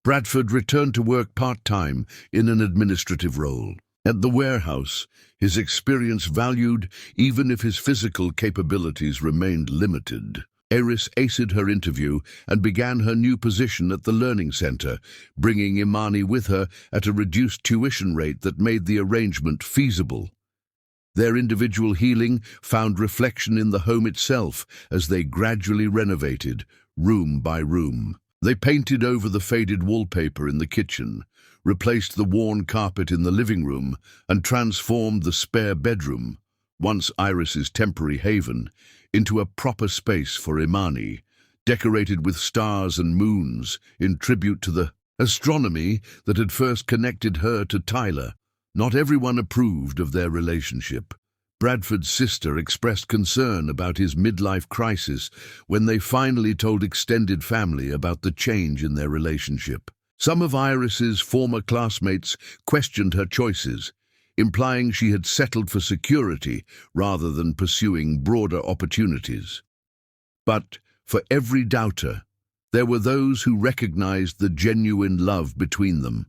Bradford returned to work part-time in an administrative role. At the warehouse, his experience valued even if his physical capabilities remained limited. Iris aced her interview and began her new position at the Learning Center, bringing Imani with her at a reduced tuition rate that made the arrangement feasible. Their individual healing found reflection in the home itself as they gradually renovated, room by room. They painted over the faded wallpaper in the kitchen, replaced the worn carpet in the living room, and transformed the spare bedroom, once Iris's temporary haven, into a proper space for Imani, decorated with stars and moons in tribute to the astronomy that had first connected her to Tyler. Not everyone approved of their relationship. Bradford's sister expressed concern about his midlife crisis when they finally told extended family about the change in their relationship. Some of Iris's former classmates questioned her choices, implying she had settled for security rather than pursuing broader opportunities. But for every doubter, there were those who recognized the genuine love between them.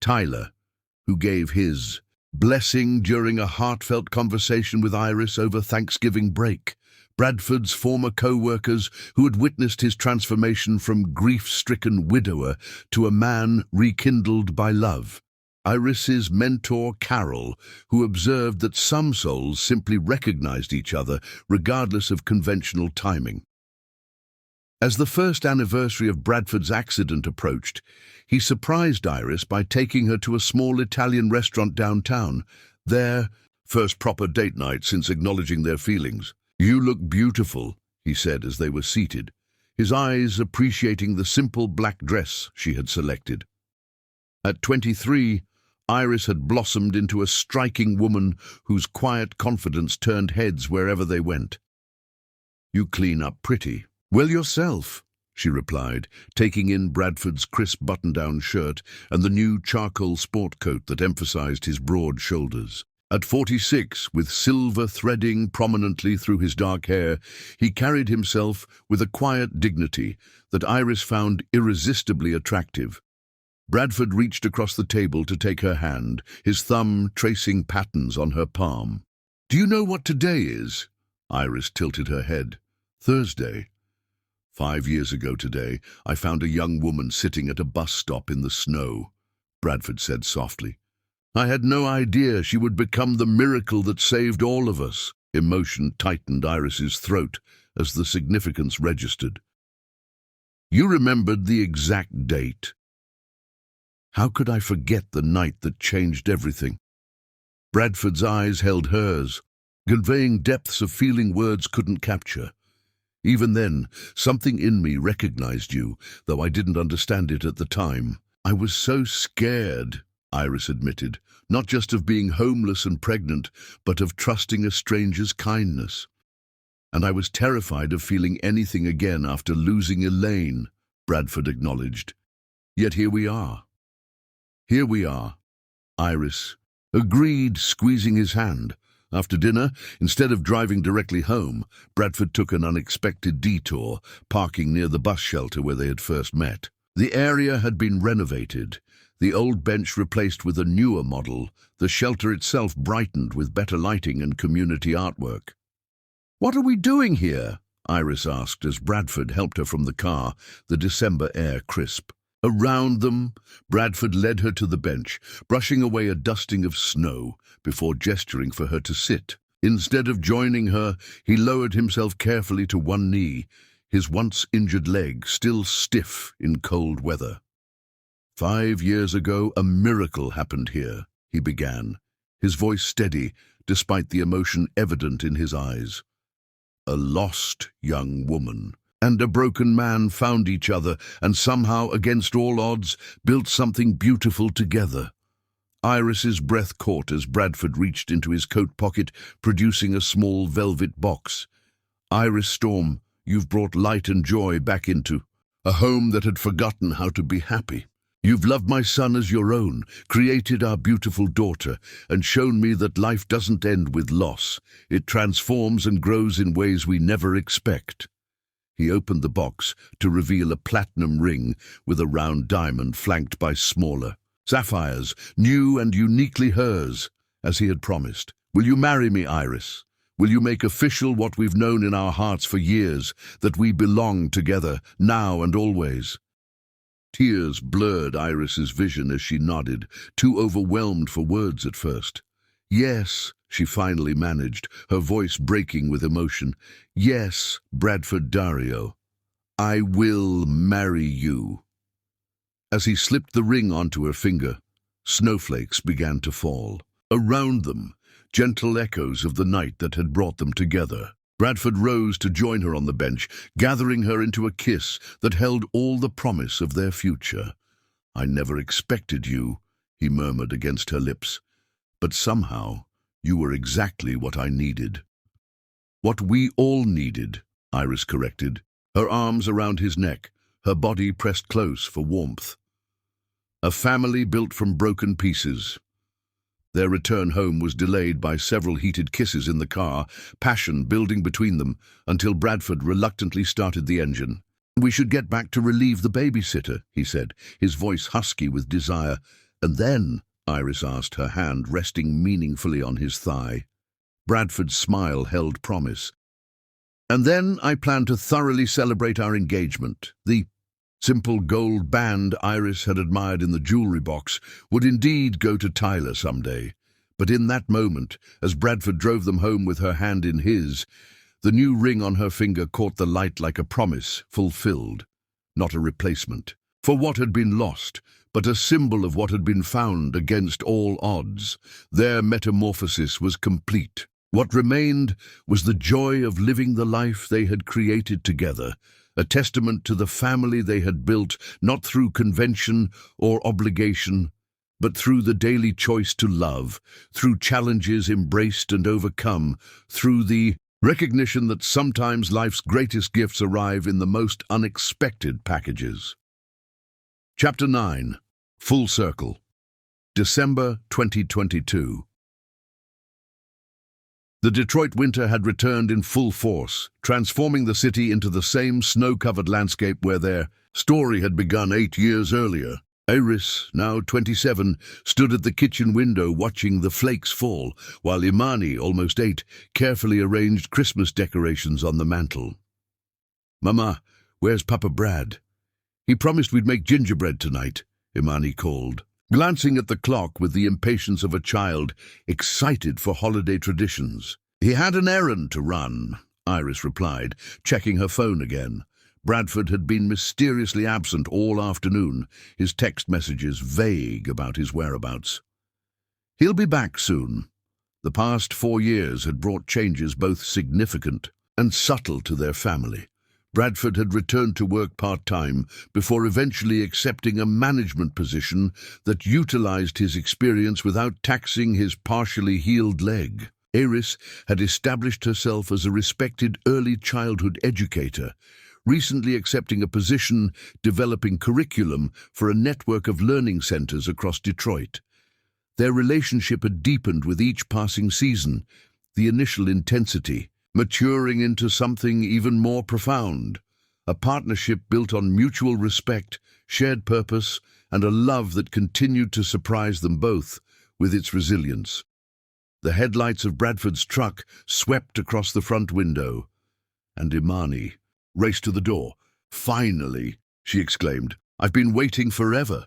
Tyler, who gave his blessing during a heartfelt conversation with Iris over Thanksgiving break. Bradford's former co-workers who had witnessed his transformation from grief-stricken widower to a man rekindled by love. Iris's mentor, Carol, who observed that some souls simply recognized each other regardless of conventional timing. As the first anniversary of Bradford's accident approached, he surprised Iris by taking her to a small Italian restaurant downtown. Their first proper date night since acknowledging their feelings. You look beautiful, he said as they were seated, his eyes appreciating the simple black dress she had selected. At 23, Iris had blossomed into a striking woman whose quiet confidence turned heads wherever they went. "You clean up pretty. Well, yourself," she replied, taking in Bradford's crisp button-down shirt and the new charcoal sport coat that emphasized his broad shoulders. At 46, with silver threading prominently through his dark hair, he carried himself with a quiet dignity that Iris found irresistibly attractive. Bradford reached across the table to take her hand, his thumb tracing patterns on her palm. "Do you know what today is?" Iris tilted her head. "Thursday. 5 years ago today, I found a young woman sitting at a bus stop in the snow," Bradford said softly. "I had no idea she would become the miracle that saved all of us." Emotion tightened Iris's throat as the significance registered. "You remembered the exact date." "How could I forget the night that changed everything?" Bradford's eyes held hers, conveying depths of feeling words couldn't capture. "Even then, something in me recognized you, though I didn't understand it at the time. I was so scared," Iris admitted, "not just of being homeless and pregnant, but of trusting a stranger's kindness. And I was terrified of feeling anything again after losing Elaine," Bradford acknowledged. "Yet here we are." "Here we are," Iris agreed, squeezing his hand. After dinner, instead of driving directly home, Bradford took an unexpected detour, parking near the bus shelter where they had first met. The area had been renovated, the old bench replaced with a newer model, the shelter itself brightened with better lighting and community artwork. "What are we doing here?" Iris asked as Bradford helped her from the car, the December air crisp. Around them, Bradford led her to the bench, brushing away a dusting of snow before gesturing for her to sit. Instead of joining her, he lowered himself carefully to one knee, his once-injured leg still stiff in cold weather. "5 years ago, a miracle happened here," he began, his voice steady despite the emotion evident in his eyes. "A lost young woman and a broken man found each other and somehow, against all odds, built something beautiful together." Iris's breath caught as Bradford reached into his coat pocket, producing a small velvet box. "Iris Storm, you've brought light and joy back into a home that had forgotten how to be happy. You've loved my son as your own, created our beautiful daughter, and shown me that life doesn't end with loss. It transforms and grows in ways we never expect." He opened the box to reveal a platinum ring with a round diamond flanked by smaller sapphires, new and uniquely hers, as he had promised. "Will you marry me, Iris? Will you make official what we've known in our hearts for years, that we belong together, now and always?" Tears blurred Iris's vision as she nodded, too overwhelmed for words at first. "Yes," she finally managed, her voice breaking with emotion. "Yes, Bradford Dario, I will marry you." As he slipped the ring onto her finger, snowflakes began to fall. Around them, gentle echoes of the night that had brought them together. Bradford rose to join her on the bench, gathering her into a kiss that held all the promise of their future. "I never expected you," he murmured against her lips. "But somehow, you were exactly what I needed." "What we all needed," Iris corrected, her arms around his neck, her body pressed close for warmth. A family built from broken pieces. Their return home was delayed by several heated kisses in the car, passion building between them, until Bradford reluctantly started the engine. "We should get back to relieve the babysitter," he said, his voice husky with desire. "And then?" Iris asked, her hand resting meaningfully on his thigh. Bradford's smile held promise. "And then I plan to thoroughly celebrate our engagement. The simple gold band Iris had admired in the jewelry box would indeed go to Tyler someday. But in that moment, as Bradford drove them home with her hand in his, the new ring on her finger caught the light like a promise fulfilled, not a replacement for what had been lost, but a symbol of what had been found against all odds. Their metamorphosis was complete. What remained was the joy of living the life they had created together, a testament to the family they had built, not through convention or obligation, but through the daily choice to love, through challenges embraced and overcome, through the recognition that sometimes life's greatest gifts arrive in the most unexpected packages. Chapter 9. Full Circle. December 2022. The Detroit winter had returned in full force, transforming the city into the same snow-covered landscape where their story had begun 8 years earlier. Iris, now 27, stood at the kitchen window watching the flakes fall, while Imani, almost 8, carefully arranged Christmas decorations on the mantel. "Mama, where's Papa Brad? He promised we'd make gingerbread tonight," Imani called, glancing at the clock with the impatience of a child excited for holiday traditions. "He had an errand to run," Iris replied, checking her phone again. Bradford had been mysteriously absent all afternoon, his text messages vague about his whereabouts. "He'll be back soon." The past 4 years had brought changes both significant and subtle to their family. Bradford had returned to work part-time before eventually accepting a management position that utilized his experience without taxing his partially healed leg. Iris had established herself as a respected early childhood educator, recently accepting a position developing curriculum for a network of learning centers across Detroit. Their relationship had deepened with each passing season, the initial intensity maturing into something even more profound, a partnership built on mutual respect, shared purpose, and a love that continued to surprise them both with its resilience. The headlights of Bradford's truck swept across the front window, and Imani raced to the door. "Finally," she exclaimed. "I've been waiting forever."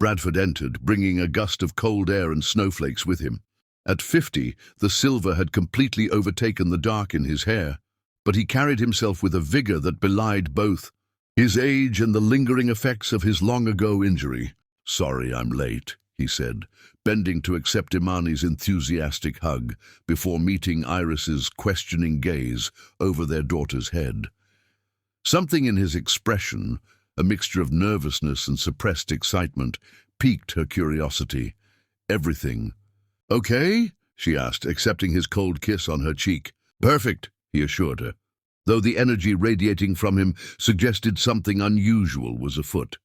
Bradford entered, bringing a gust of cold air and snowflakes with him. At 50, the silver had completely overtaken the dark in his hair, but he carried himself with a vigor that belied both his age and the lingering effects of his long-ago injury. "Sorry I'm late," he said, bending to accept Imani's enthusiastic hug before meeting Iris's questioning gaze over their daughter's head. Something in his expression, a mixture of nervousness and suppressed excitement, piqued her curiosity. "Everything okay?" she asked, accepting his cold kiss on her cheek. "Perfect," he assured her, though the energy radiating from him suggested something unusual was afoot.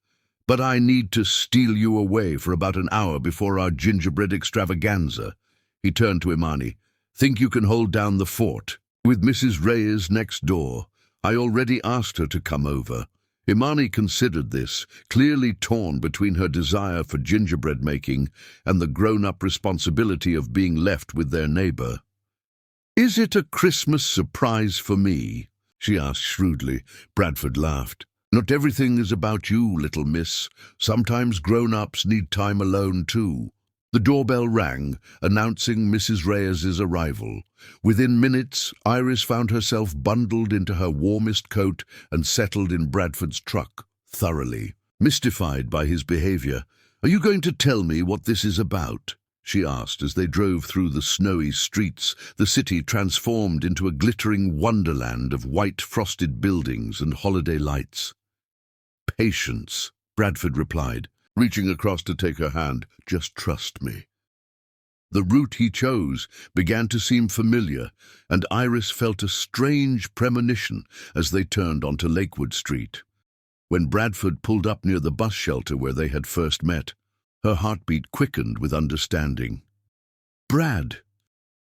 "But I need to steal you away for about an hour before our gingerbread extravaganza." He turned to Imani. "Think you can hold down the fort? With Mrs. Reyes next door. I already asked her to come over." Imani considered this, clearly torn between her desire for gingerbread making and the grown-up responsibility of being left with their neighbor. "Is it a Christmas surprise for me?" she asked shrewdly. Bradford laughed. "Not everything is about you, little miss. Sometimes grown-ups need time alone too." The doorbell rang, announcing Mrs. Reyes's arrival. Within minutes, Iris found herself bundled into her warmest coat and settled in Bradford's truck, thoroughly mystified by his behavior. "Are you going to tell me what this is about?" she asked as they drove through the snowy streets, the city transformed into a glittering wonderland of white frosted buildings and holiday lights. "Patience," Bradford replied, reaching across to take her hand. "Just trust me." The route he chose began to seem familiar, and Iris felt a strange premonition as they turned onto Lakewood Street. When Bradford pulled up near the bus shelter where they had first met, her heartbeat quickened with understanding. "Brad,"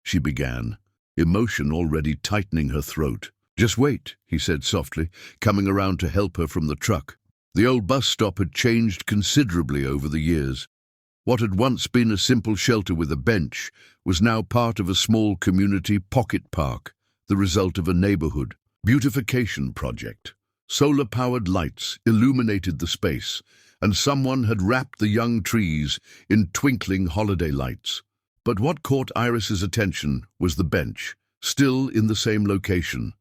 she began, emotion already tightening her throat. "Just wait," he said softly, coming around to help her from the truck. The old bus stop had changed considerably over the years. What had once been a simple shelter with a bench was now part of a small community pocket park, the result of a neighborhood beautification project. Solar-powered lights illuminated the space, and someone had wrapped the young trees in twinkling holiday lights. But what caught Iris's attention was the bench, still in the same location,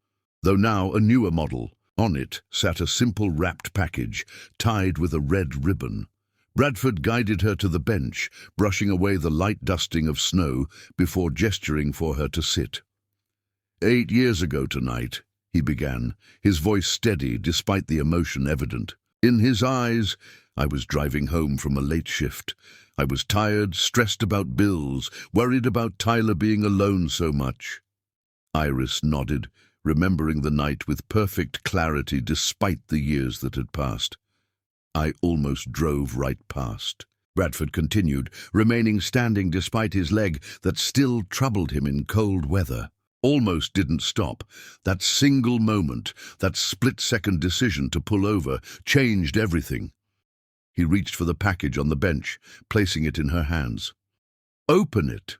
though now a newer model. On it sat a simple wrapped package, tied with a red ribbon. Bradford guided her to the bench, brushing away the light dusting of snow before gesturing for her to sit. 8 years ago tonight, he began, his voice steady despite the emotion evident. In his eyes, I was driving home from a late shift. I was tired, stressed about bills, worried about Tyler being alone so much. Iris nodded, remembering the night with perfect clarity despite the years that had passed. I almost drove right past. Bradford continued, remaining standing despite his leg that still troubled him in cold weather. Almost didn't stop. That single moment, that split-second decision to pull over, changed everything. He reached for the package on the bench, placing it in her hands. "Open it."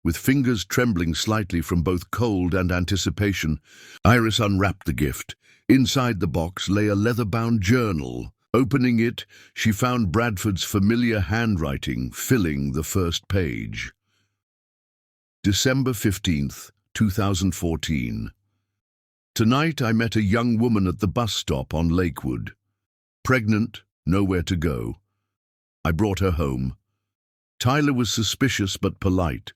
With fingers trembling slightly from both cold and anticipation, Iris unwrapped the gift. Inside the box lay a leather-bound journal. Opening it, she found Bradford's familiar handwriting filling the first page. December 15th, 2014. Tonight I met a young woman at the bus stop on Lakewood. Pregnant, nowhere to go. I brought her home. Tyler was suspicious but polite.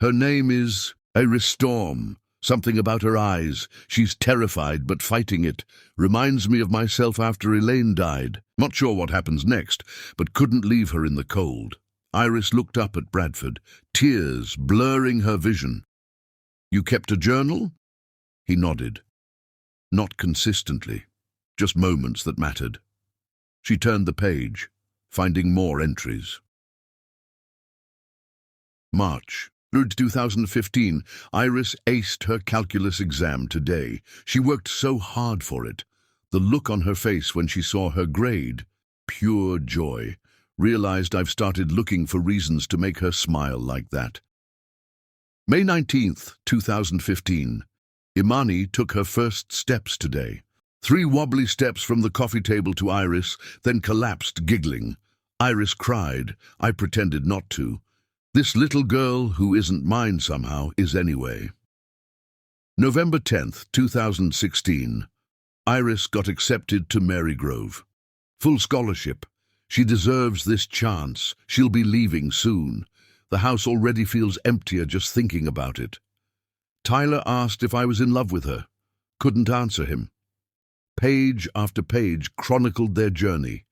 Her name is Iris Storm. Something about her eyes. She's terrified but fighting it. Reminds me of myself after Elaine died. Not sure what happens next, but couldn't leave her in the cold. Iris looked up at Bradford, tears blurring her vision. "You kept a journal?" He nodded. Not consistently, just moments that mattered. She turned the page, finding more entries. March. Through 2015, Iris aced her calculus exam today. She worked so hard for it. The look on her face when she saw her grade, pure joy. Realized I've started looking for reasons to make her smile like that. May 19th, 2015. Imani took her first steps today. 3 wobbly steps from the coffee table to Iris, then collapsed giggling. Iris cried. I pretended not to. This little girl, who isn't mine somehow, is anyway. November 10th, 2016. Iris got accepted to Marygrove. Full scholarship. She deserves this chance. She'll be leaving soon. The house already feels emptier just thinking about it. Tyler asked if I was in love with her. Couldn't answer him. Page after page chronicled their journey.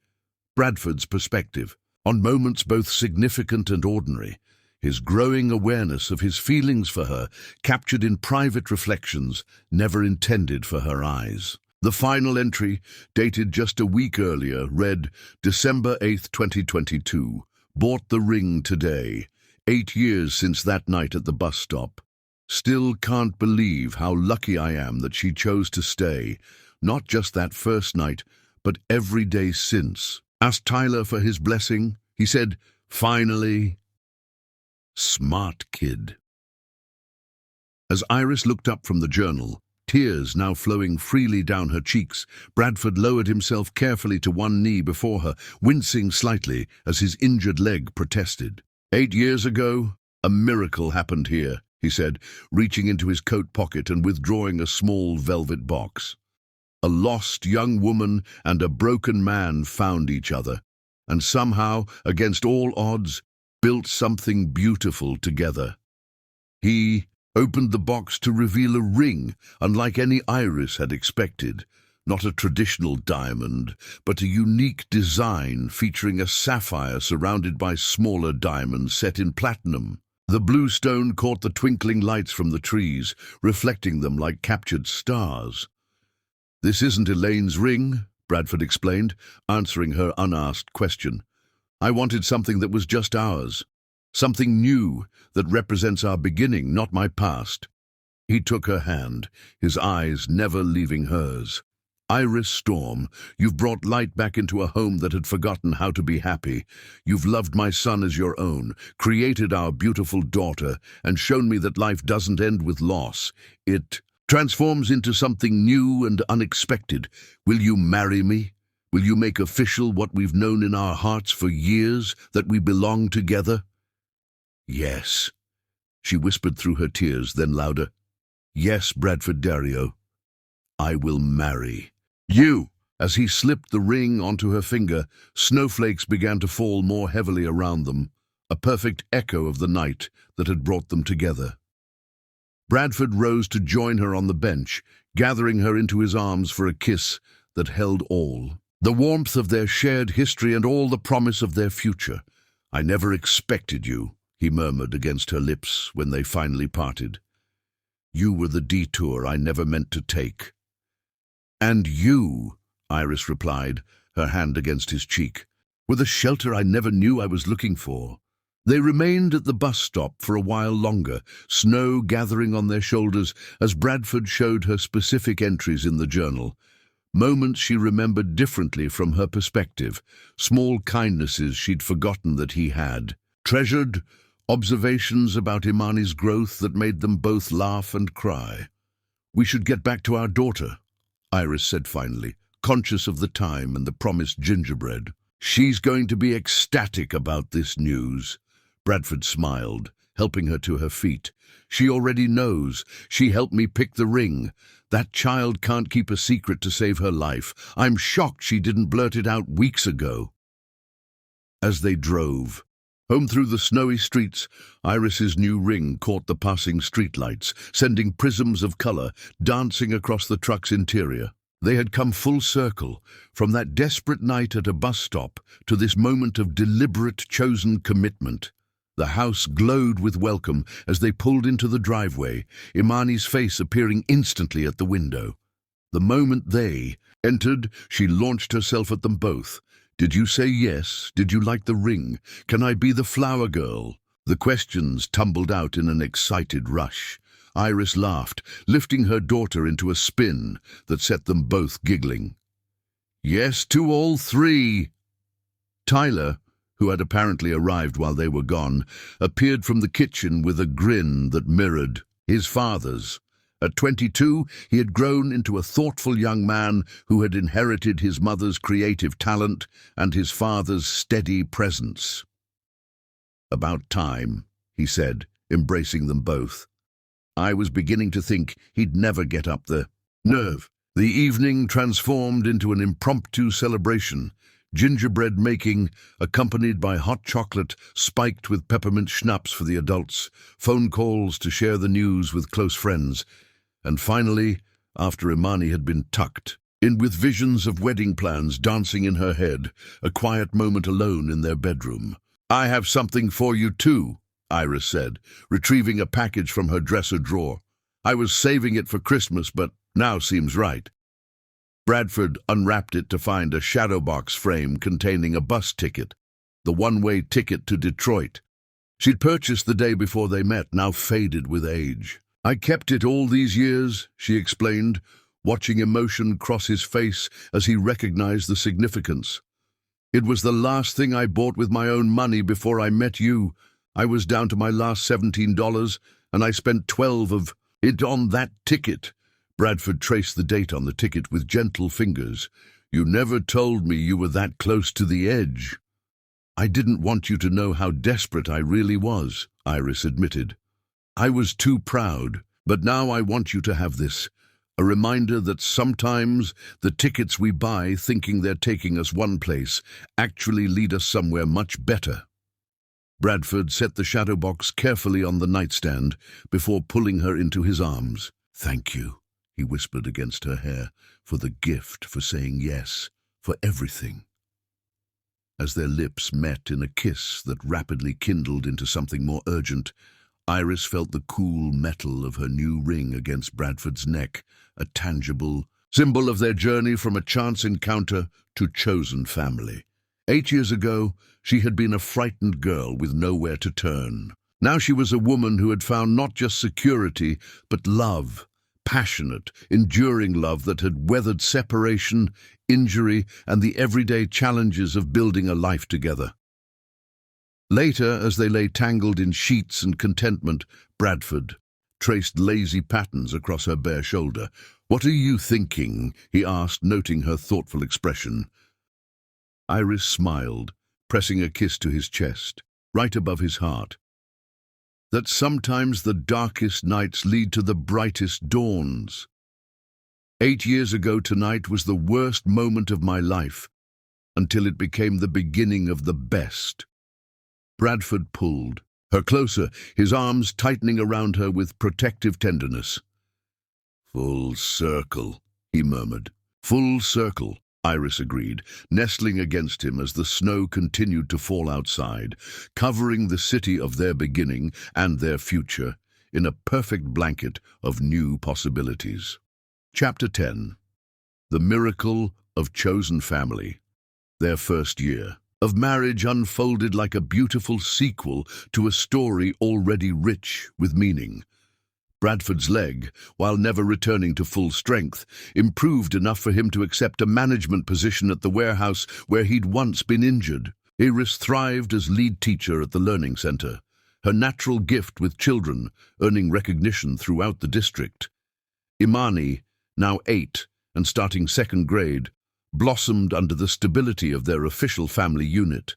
Bradford's perspective, on moments both significant and ordinary. His growing awareness of his feelings for her, captured in private reflections, never intended for her eyes. The final entry, dated just a week earlier, read, December 8th, 2022. Bought the ring today. 8 years since that night at the bus stop. Still can't believe how lucky I am that she chose to stay. Not just that first night, but every day since. Asked Tyler for his blessing. He said, finally. Smart kid. As Iris looked up from the journal, tears now flowing freely down her cheeks, Bradford lowered himself carefully to one knee before her, wincing slightly as his injured leg protested. 8 years ago, a miracle happened here, he said, reaching into his coat pocket and withdrawing a small velvet box. A lost young woman and a broken man found each other, and somehow, against all odds, built something beautiful together. He opened the box to reveal a ring, unlike any Iris had expected. Not a traditional diamond, but a unique design featuring a sapphire surrounded by smaller diamonds set in platinum. The blue stone caught the twinkling lights from the trees, reflecting them like captured stars. This isn't Elaine's ring, Bradford explained, answering her unasked question. I wanted something that was just ours. Something new that represents our beginning, not my past. He took her hand, his eyes never leaving hers. Iris Storm, you've brought light back into a home that had forgotten how to be happy. You've loved my son as your own, created our beautiful daughter, and shown me that life doesn't end with loss. It transforms into something new and unexpected. Will you marry me? Will you make official what we've known in our hearts for years, that we belong together? Yes, she whispered through her tears, then louder. Yes, Bradford Dario, I will marry you. As he slipped the ring onto her finger, snowflakes began to fall more heavily around them, a perfect echo of the night that had brought them together. Bradford rose to join her on the bench, gathering her into his arms for a kiss that held all. The warmth of their shared history and all the promise of their future. "I never expected you," he murmured against her lips when they finally parted. "You were the detour I never meant to take." "And you," Iris replied, her hand against his cheek, "were the shelter I never knew I was looking for." They remained at the bus stop for a while longer, snow gathering on their shoulders as Bradford showed her specific entries in the journal. Moments she remembered differently from her perspective, small kindnesses she'd forgotten that he had. Treasured observations about Imani's growth that made them both laugh and cry. "We should get back to our daughter," Iris said finally, conscious of the time and the promised gingerbread. "She's going to be ecstatic about this news." Bradford smiled, helping her to her feet. "She already knows. She helped me pick the ring. That child can't keep a secret to save her life. I'm shocked she didn't blurt it out weeks ago." As they drove home through the snowy streets, Iris's new ring caught the passing streetlights, sending prisms of color dancing across the truck's interior. They had come full circle, from that desperate night at a bus stop to this moment of deliberate, chosen commitment. The house glowed with welcome as they pulled into the driveway, Imani's face appearing instantly at the window. The moment they entered, she launched herself at them both. "Did you say yes? Did you like the ring? Can I be the flower girl?" The questions tumbled out in an excited rush. Iris laughed, lifting her daughter into a spin that set them both giggling. "Yes to all three." Tyler, who had apparently arrived while they were gone, appeared from the kitchen with a grin that mirrored his father's. At 22, he had grown into a thoughtful young man who had inherited his mother's creative talent and his father's steady presence. "About time," he said, embracing them both. "I was beginning to think he'd never get up the nerve." The evening transformed into an impromptu celebration, gingerbread making, accompanied by hot chocolate spiked with peppermint schnapps for the adults, phone calls to share the news with close friends, and finally, after Imani had been tucked in with visions of wedding plans dancing in her head, a quiet moment alone in their bedroom. "I have something for you too," Iris said, retrieving a package from her dresser drawer. "I was saving it for Christmas, but now seems right." Bradford unwrapped it to find a shadow box frame containing a bus ticket, the one-way ticket to Detroit. She'd purchased the day before they met, now faded with age. "I kept it all these years," she explained, watching emotion cross his face as he recognized the significance. "It was the last thing I bought with my own money before I met you. I was down to my last $17, and I spent 12 of it on that ticket." Bradford traced the date on the ticket with gentle fingers. "You never told me you were that close to the edge." "I didn't want you to know how desperate I really was," Iris admitted. "I was too proud, but now I want you to have this. A reminder that sometimes the tickets we buy thinking they're taking us one place actually lead us somewhere much better." Bradford set the shadow box carefully on the nightstand before pulling her into his arms. "Thank you," he whispered against her hair, "for the gift, for saying yes, for everything." As their lips met in a kiss that rapidly kindled into something more urgent, Iris felt the cool metal of her new ring against Bradford's neck, a tangible symbol of their journey from a chance encounter to chosen family. 8 years ago, she had been a frightened girl with nowhere to turn. Now she was a woman who had found not just security, but love. Passionate, enduring love that had weathered separation, injury, and the everyday challenges of building a life together. Later, as they lay tangled in sheets and contentment, Bradford traced lazy patterns across her bare shoulder. "What are you thinking?" he asked, noting her thoughtful expression. Iris smiled, pressing a kiss to his chest, right above his heart. "That sometimes the darkest nights lead to the brightest dawns. 8 years ago tonight was the worst moment of my life, until it became the beginning of the best." Bradford pulled her closer, his arms tightening around her with protective tenderness. "Full circle," he murmured. "Full circle," Iris agreed, nestling against him as the snow continued to fall outside, covering the city of their beginning and their future in a perfect blanket of new possibilities. Chapter 10. The Miracle of Chosen Family. Their first year of marriage unfolded like a beautiful sequel to a story already rich with meaning. Bradford's leg, while never returning to full strength, improved enough for him to accept a management position at the warehouse where he'd once been injured. Iris thrived as lead teacher at the learning center, her natural gift with children earning recognition throughout the district. Imani, now 8 and starting 2nd grade, blossomed under the stability of their official family unit.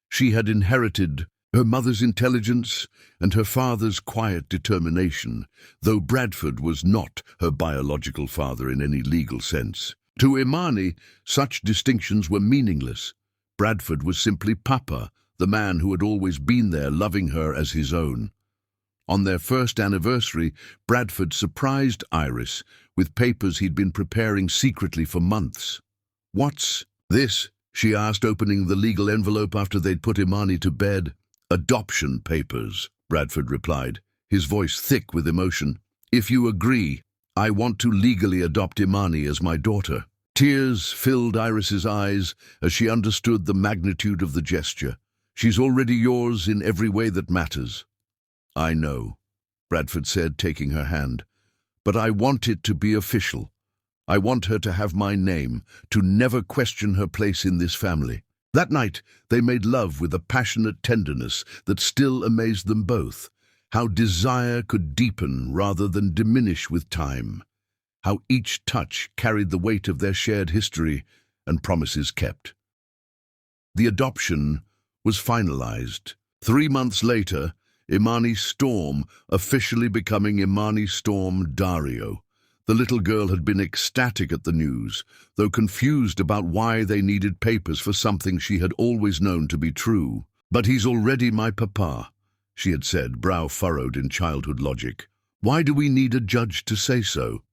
She had inherited her mother's intelligence and her father's quiet determination, though Bradford was not her biological father in any legal sense. To Imani, such distinctions were meaningless. Bradford was simply Papa, the man who had always been there, loving her as his own. On their first anniversary, Bradford surprised Iris with papers he'd been preparing secretly for months. "What's this?" she asked, opening the legal envelope after they'd put Imani to bed. "Adoption papers," Bradford replied, his voice thick with emotion. "If you agree, I want to legally adopt Imani as my daughter." Tears filled Iris's eyes as she understood the magnitude of the gesture. "She's already yours in every way that matters." "I know," Bradford said, taking her hand, "but I want it to be official. I want her to have my name, to never question her place in this family." That night, they made love with a passionate tenderness that still amazed them both. How desire could deepen rather than diminish with time. How each touch carried the weight of their shared history and promises kept. The adoption was finalized. 3 months later, Imani Storm officially becoming Imani Storm Dario. The little girl had been ecstatic at the news, though confused about why they needed papers for something she had always known to be true. "But he's already my papa," she had said, brow furrowed in childhood logic. "Why do we need a judge to say so?"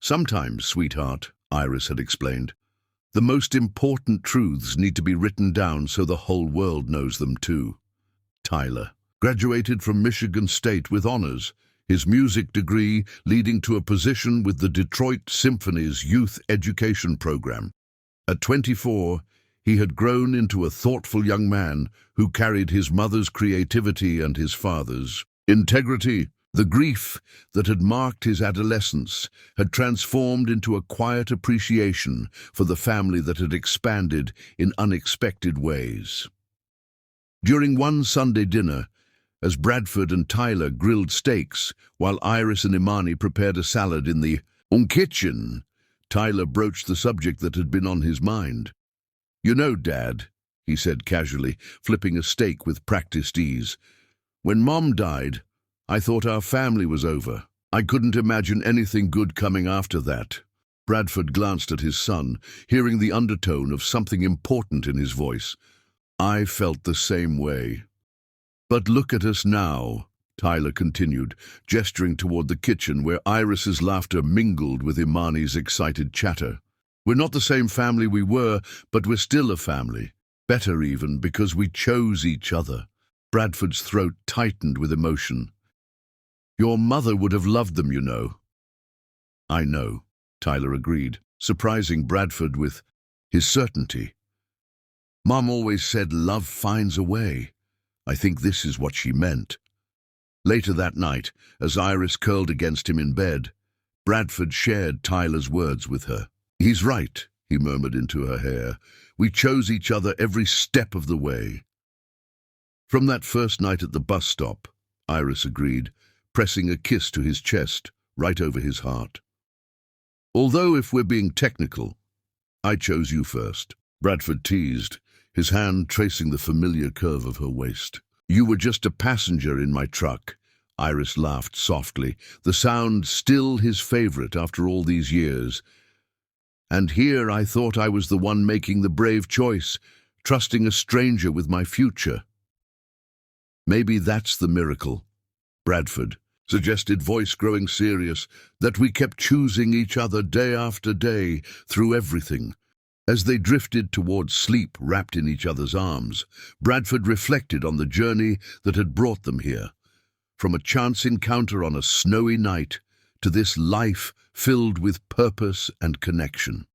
"Sometimes, sweetheart," Iris had explained, "the most important truths need to be written down so the whole world knows them too." Tyler graduated from Michigan State with honors, his music degree leading to a position with the Detroit Symphony's youth education program. At 24, he had grown into a thoughtful young man who carried his mother's creativity and his father's integrity. The grief that had marked his adolescence had transformed into a quiet appreciation for the family that had expanded in unexpected ways. During one Sunday dinner, as Bradford and Tyler grilled steaks, while Iris and Imani prepared a salad in the kitchen, Tyler broached the subject that had been on his mind. "You know, Dad," he said casually, flipping a steak with practiced ease, "when Mom died, I thought our family was over. I couldn't imagine anything good coming after that." Bradford glanced at his son, hearing the undertone of something important in his voice. "I felt the same way." "But look at us now," Tyler continued, gesturing toward the kitchen where Iris's laughter mingled with Imani's excited chatter. "We're not the same family we were, but we're still a family. Better even, because we chose each other." Bradford's throat tightened with emotion. "Your mother would have loved them, you know." "I know," Tyler agreed, surprising Bradford with his certainty. "Mom always said love finds a way. I think this is what she meant." Later that night, as Iris curled against him in bed, Bradford shared Tyler's words with her. "He's right," he murmured into her hair. "We chose each other every step of the way." From that first night at the bus stop, Iris agreed, pressing a kiss to his chest, right over his heart. "Although, if we're being technical, I chose you first," Bradford teased, his hand tracing the familiar curve of her waist. "You were just a passenger in my truck." Iris laughed softly, the sound still his favorite after all these years. "And here I thought I was the one making the brave choice, trusting a stranger with my future." Maybe that's the miracle, Bradford suggested, voice growing serious, that we kept choosing each other day after day through everything. As they drifted towards sleep wrapped in each other's arms, Bradford reflected on the journey that had brought them here. From a chance encounter on a snowy night to this life filled with purpose and connection.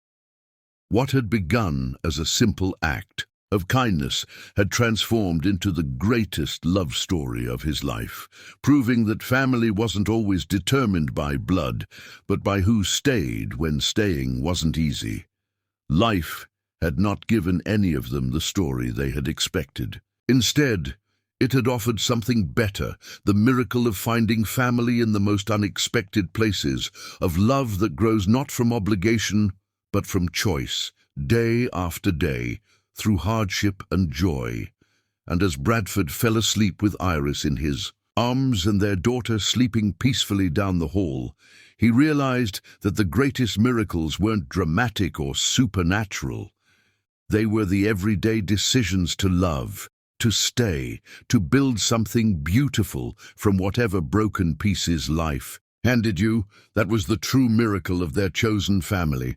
What had begun as a simple act of kindness had transformed into the greatest love story of his life, proving that family wasn't always determined by blood, but by who stayed when staying wasn't easy. Life had not given any of them the story they had expected. Instead, it had offered something better, the miracle of finding family in the most unexpected places, of love that grows not from obligation, but from choice, day after day, through hardship and joy. And as Bradford fell asleep with Iris in his arms and their daughter sleeping peacefully down the hall, he realized that the greatest miracles weren't dramatic or supernatural. They were the everyday decisions to love, to stay, to build something beautiful from whatever broken pieces life handed you. That was the true miracle of their chosen family.